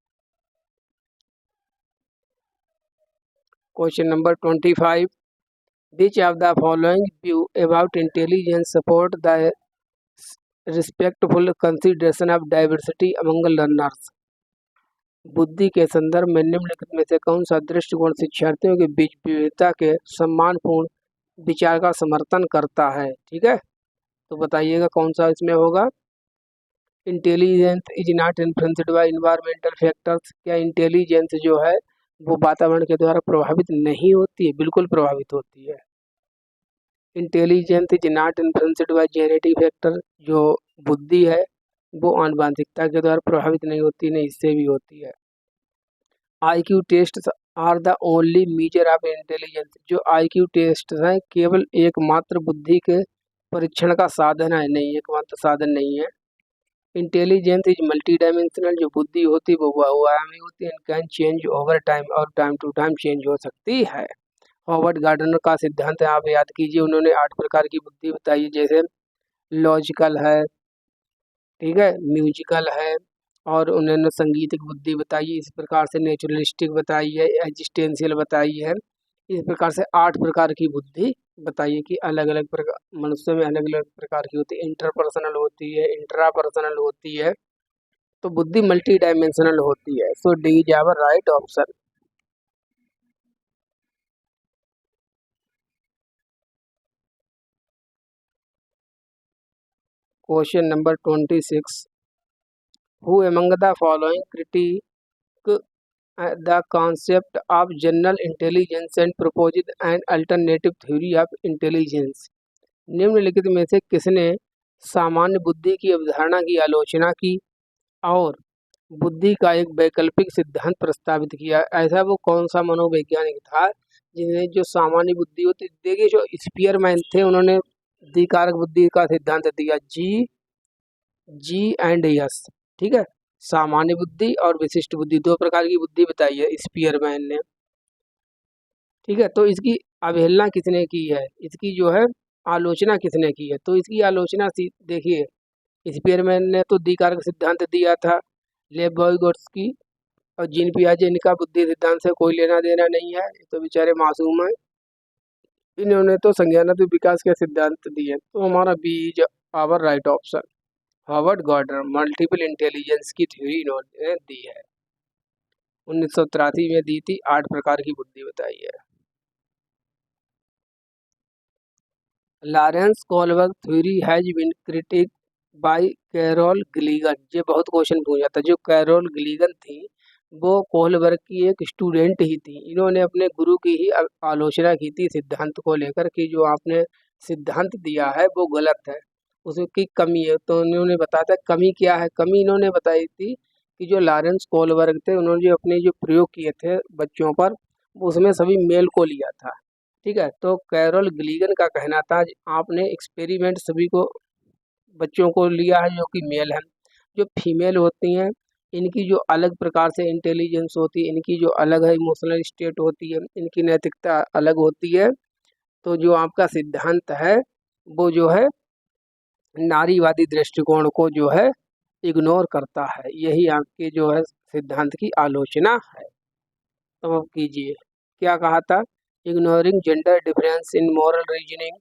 Question number 25। Which of the following view about intelligence support the respectful consideration of diversity among learners? बुद्धि के संदर्भ में निम्नलिखित में से कौन सा दृष्टिकोण शिक्षार्थियों के बीच विविधता के सम्मानपूर्ण विचार का समर्थन करता है, ठीक है। तो बताइएगा कौन सा इसमें होगा। Intelligence is not influenced by environmental factors, क्या इंटेलिजेंस जो है वो वातावरण के द्वारा प्रभावित नहीं होती है? बिल्कुल प्रभावित होती है। Intelligence is not influenced by genetic factor, जो बुद्धि है वो आनुवंशिकता के द्वारा प्रभावित नहीं होती, नहीं इससे भी होती है। IQ test are the only measure of intelligence, जो IQ टेस्ट हैं केवल एकमात्र बुद्धि के परीक्षण का साधन है, नहीं एकमात्र साधन नहीं है। इंटेलिजेंस इज मल्टी डायमेंशनल, जो बुद्धि होती है वो बहुआयामी होती है, कैन चेंज ओवर टाइम, और टाइम टू टाइम चेंज हो सकती है। हॉवर्ड गार्डनर का सिद्धांत है, आप याद कीजिए, उन्होंने 8 प्रकार की बुद्धि बताई, जैसे लॉजिकल है, ठीक है, म्यूजिकल है, और उन्होंने संगीतिक बुद्धि बताई, इस प्रकार से नेचुरलिस्टिक बताई है, एग्जिस्टेंशियल बताई है। इस प्रकार से 8 प्रकार की बुद्धि बताइए कि अलग अलग प्रकार मनुष्य में अलग अलग प्रकार की होती है। इंटरपर्सनल होती है, इंट्रापर्सनल होती है, तो बुद्धि मल्टी डायमेंशनल होती है। So D is our right option. Question number 26, who among the following critique the concept of general intelligence and proposed an alternative theory of intelligence, निम्नलिखित में से किसने सामान्य बुद्धि की अवधारणा की आलोचना की और बुद्धि का एक वैकल्पिक सिद्धांत प्रस्तावित किया? ऐसा वो कौन सा मनोवैज्ञानिक था जिन्हें जो सामान्य बुद्धि होती, देखिए जो स्पीयरमैन थे उन्होंने द्विकारक बुद्धि का सिद्धांत दिया, जी एंड यस, ठीक है। सामान्य बुद्धि और विशिष्ट बुद्धि 2 प्रकार की बुद्धि बताई है स्पीयरमैन ने, ठीक है। तो इसकी अवहेलना किसने की है, इसकी जो है आलोचना किसने की है? तो इसकी आलोचना देखिए, स्पीयरमैन ने तो द्विकारक सिद्धांत दिया था, लेबोइगोट्स्की और जीन पियाजे, इनका बुद्धि सिद्धांत से कोई लेना देना नहीं है, तो बेचारे मासूम हैं। इन्होंने तो संज्ञानात्मक विकास के सिद्धांत दिए, तो हमारा B is our right option. Howard Gardner multiple intelligence की थ्योरी इन्होंने दी है, 1983 में दी थी, 8 प्रकार की बुद्धि बताई है। Lawrence Kohlberg theory has been critic by Carol Gilligan, ये बहुत क्वेश्चन पूछा था। जो कैरोल गिलिगन थी वो कोलबर्ग की एक स्टूडेंट ही थी, इन्होंने अपने गुरु की ही आलोचना की थी सिद्धांत को लेकर कि जो आपने सिद्धांत दिया है वो गलत है, उसकी कमी है। तो इन्होंने बताया था कमी क्या है, कमी इन्होंने बताई थी कि जो लॉरेंस कोलबर्ग थे उन्होंने जो अपने जो प्रयोग किए थे बच्चों पर, उसमें सभी मेल को लिया था, ठीक है। तो कैरोल गिलिगन का कहना था आपने एक्सपेरिमेंट सभी को बच्चों को लिया है जो कि मेल है, जो फीमेल होती हैं इनकी जो अलग प्रकार से इंटेलिजेंस होती है, इनकी जो अलग है इमोशनल स्टेट होती है, इनकी नैतिकता अलग होती है। तो जो आपका सिद्धांत है वो जो है नारीवादी दृष्टिकोण को जो है इग्नोर करता है, यही आपके जो है सिद्धांत की आलोचना है। तो अब कीजिए, क्या कहा था? Ignoring gender difference in moral reasoning,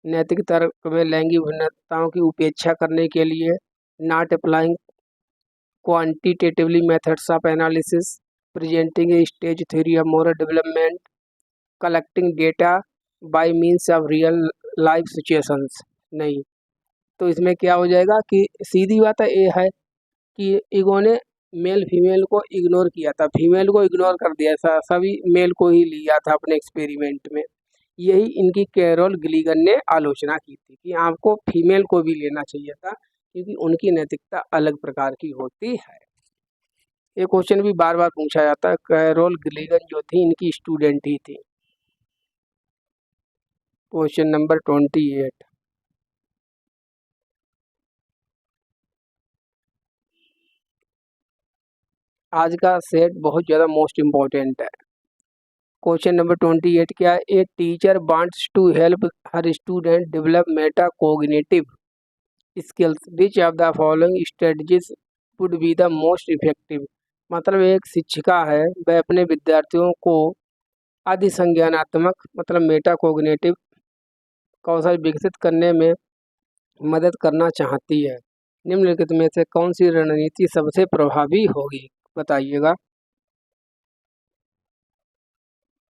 नैतिक तर्क में लैंगिक भिन्नताओं की उपेक्षा करने के लिए, not applying quantitatively methods of analysis, presenting a stage theory of moral development, collecting data bye means of real life situations. नहीं, तो इसमें क्या हो जाएगा कि सीधी बात है ये है कि ईगो ने मेल फीमेल को इग्नोर किया था, फीमेल को इग्नोर कर दिया, सभी मेल को ही लिया था अपने एक्सपेरिमेंट में। यही इनकी कैरोल गिलिगन ने आलोचना की थी कि आपको फीमेल को भी लेना चाहिए था क्योंकि उनकी नैतिकता अलग प्रकार की होती है। ये क्वेश्चन भी बार बार पूछा जाता है, कैरोल गिलिगन जो थी इनकी स्टूडेंट ही थी। क्वेश्चन नंबर 28, आज का सेट बहुत ज़्यादा मोस्ट इम्पोर्टेंट है। क्वेश्चन नंबर 28 क्या है? A teacher wants to help her student develop meta cognitive skills, which of the following strategies would be the most effective. मतलब एक शिक्षिका है वह अपने विद्यार्थियों को अधिसंज्ञानात्मक मतलब मेटा कोग्निटिव कौशल विकसित करने में मदद करना चाहती है, निम्नलिखित में से कौन सी रणनीति सबसे प्रभावी होगी? बताइएगा।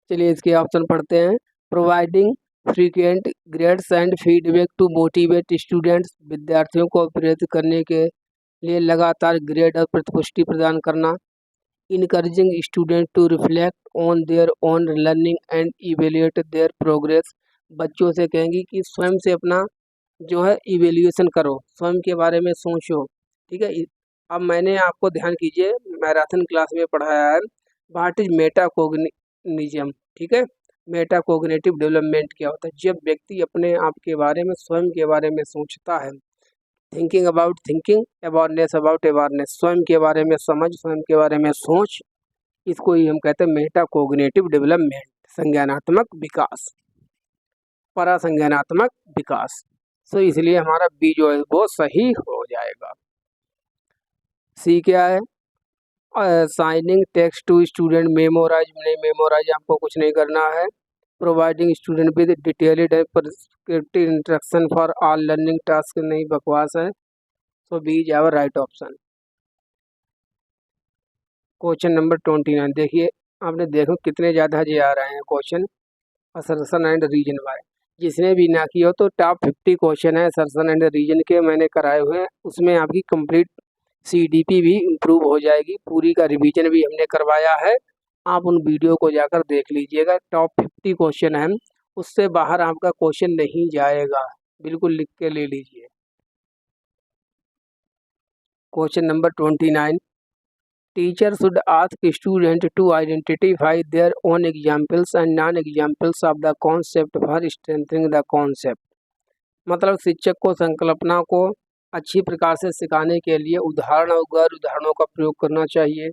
चलिए इसके ऑप्शन पढ़ते हैं। Providing frequent grades and feedback to motivate students, विद्यार्थियों को प्रेरित करने के लिए लगातार ग्रेड और प्रतिपुष्टि प्रदान करना। Encouraging student to reflect on their own learning and evaluate their progress, बच्चों से कहेंगी कि स्वयं से अपना जो है इवेल्युएशन करो, स्वयं के बारे में सोचो। ठीक है, अब मैंने आपको ध्यान कीजिए मैराथन क्लास में पढ़ाया है व्हाट इज मेटाकोग्निज्म। ठीक है, मेटाकोग्निटिव डेवलपमेंट क्या होता है? जब व्यक्ति अपने आप के बारे में स्वयं के बारे में सोचता है, thinking about thinking, awareness about awareness, स्वयं के बारे में समझ, स्वयं के बारे में सोच, इसको ही हम कहते हैं मेटाकोग्निटिव डेवलपमेंट, संज्ञानात्मक विकास, परासंज्ञानात्मक विकास। तो इसलिए हमारा बी जो है वो सही हो जाएगा। सी क्या है? Signing text to student, memorize नहीं, मेमोराइज आपको कुछ नहीं करना है। Providing student with detailed and prescriptive instruction for all learning task, नहीं, बकवास है। तो B is our right option. Question number 29 देखिए, आपने देखो कितने ज़्यादा जी आ रहे हैं question. Assertion and reason why, जिसने भी ना किया हो तो टॉप 50 क्वेश्चन है असर्शन एंड रीजन के मैंने कराए हुए हैं, उसमें आपकी कंप्लीट CDP भी इम्प्रूव हो जाएगी, पूरी का रिवीजन भी हमने करवाया है। आप उन वीडियो को जाकर देख लीजिएगा, टॉप 50 क्वेश्चन है, उससे बाहर आपका क्वेश्चन नहीं जाएगा, बिल्कुल लिख के ले लीजिए। Question number 29, teacher should ask student to identify their own examples and non examples of the concept for strengthening the concept, मतलब शिक्षक को संकल्पना को अच्छी प्रकार से सिखाने के लिए उदाहरण और गैर उदाहरणों का प्रयोग करना चाहिए।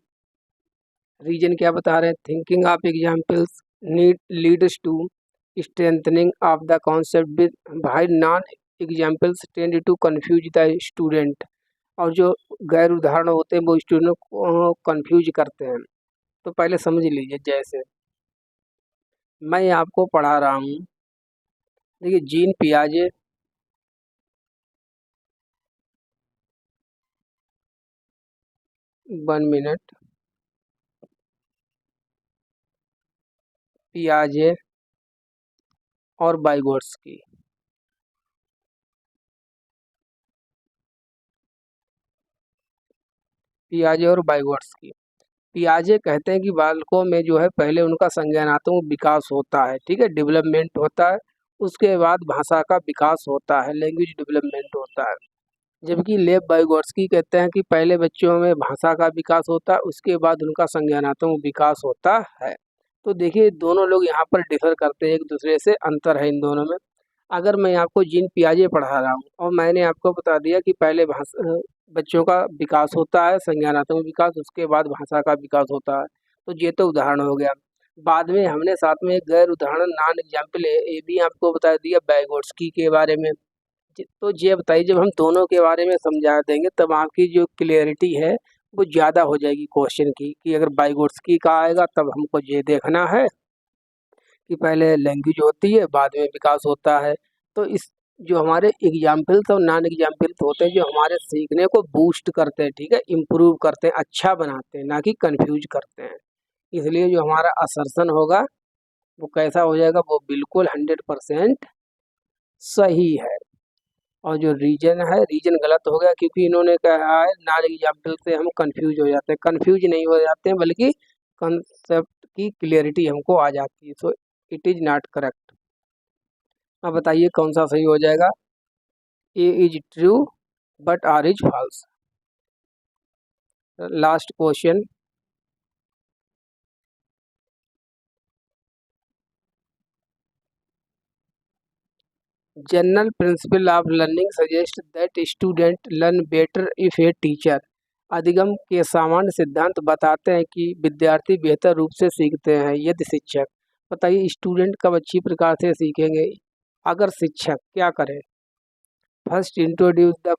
रीजन क्या बता रहे हैं? Thinking of examples need leads to strengthening of the concept with by non examples tend to confuse the student, और जो गैर उदाहरण होते हैं वो स्टूडेंट को कंफ्यूज करते हैं। तो पहले समझ लीजिए, जैसे मैं आपको पढ़ा रहा हूँ, देखिए जीन पियाजे, वन मिनट, पियाजे और बाइगोट्स्की, पियाजे और बाइगोट्स्की। पियाजे कहते हैं कि बालकों में जो है पहले उनका संज्ञानात्मक विकास होता है, ठीक है, डेवलपमेंट होता है, उसके बाद भाषा का विकास होता है, लैंग्वेज डेवलपमेंट होता है। जबकि लेव वाइगोट्स्की कहते हैं कि पहले बच्चों में भाषा का विकास होता है, उसके बाद उनका संज्ञानात्मक विकास होता है। तो देखिए दोनों लोग यहाँ पर डिफर करते हैं, एक दूसरे से अंतर है इन दोनों में। अगर मैं आपको जीन पियाजे पढ़ा रहा हूँ और मैंने आपको बता दिया कि पहले बच्चों का विकास होता है, संज्ञानात्मक विकास, उसके बाद भाषा का विकास होता है, तो ये तो उदाहरण हो गया। बाद में हमने साथ में एक गैर उदाहरण नॉन एग्जाम्पल ये भी आपको बता दिया वाइगोट्स्की के बारे में। तो ये बताइए, जब हम दोनों के बारे में समझा देंगे तब आपकी जो क्लियरिटी है वो ज़्यादा हो जाएगी क्वेश्चन की, कि अगर वाइगोट्स्की का आएगा तब हमको ये देखना है कि पहले लैंग्वेज होती है बाद में विकास होता है। तो इस जो हमारे एग्जाम्पल्स और नॉन एग्जाम्पल्स होते हैं जो हमारे सीखने को बूस्ट करते हैं, ठीक है, इम्प्रूव करते हैं, अच्छा बनाते हैं, ना कि कंफ्यूज करते हैं। इसलिए जो हमारा असर्शन होगा वो कैसा हो जाएगा? वो बिल्कुल 100% सही है। और जो रीजन है, रीजन गलत हो गया क्योंकि इन्होंने कहा है नॉन एग्जाम्पल से हम कंफ्यूज हो जाते हैं। कंफ्यूज नहीं हो जाते हैं बल्कि कंसेप्ट की क्लियरिटी हमको आ जाती है। So it is not correct. अब बताइए कौन सा सही हो जाएगा? A is true but R is false. Last question, general principle of learning suggest that student learn better if a teacher, अधिगम के सामान्य सिद्धांत बताते हैं कि विद्यार्थी बेहतर रूप से सीखते हैं यदि शिक्षक, बताइए स्टूडेंट कब अच्छी प्रकार से सीखेंगे? अगर शिक्षक क्या करें? First introduce the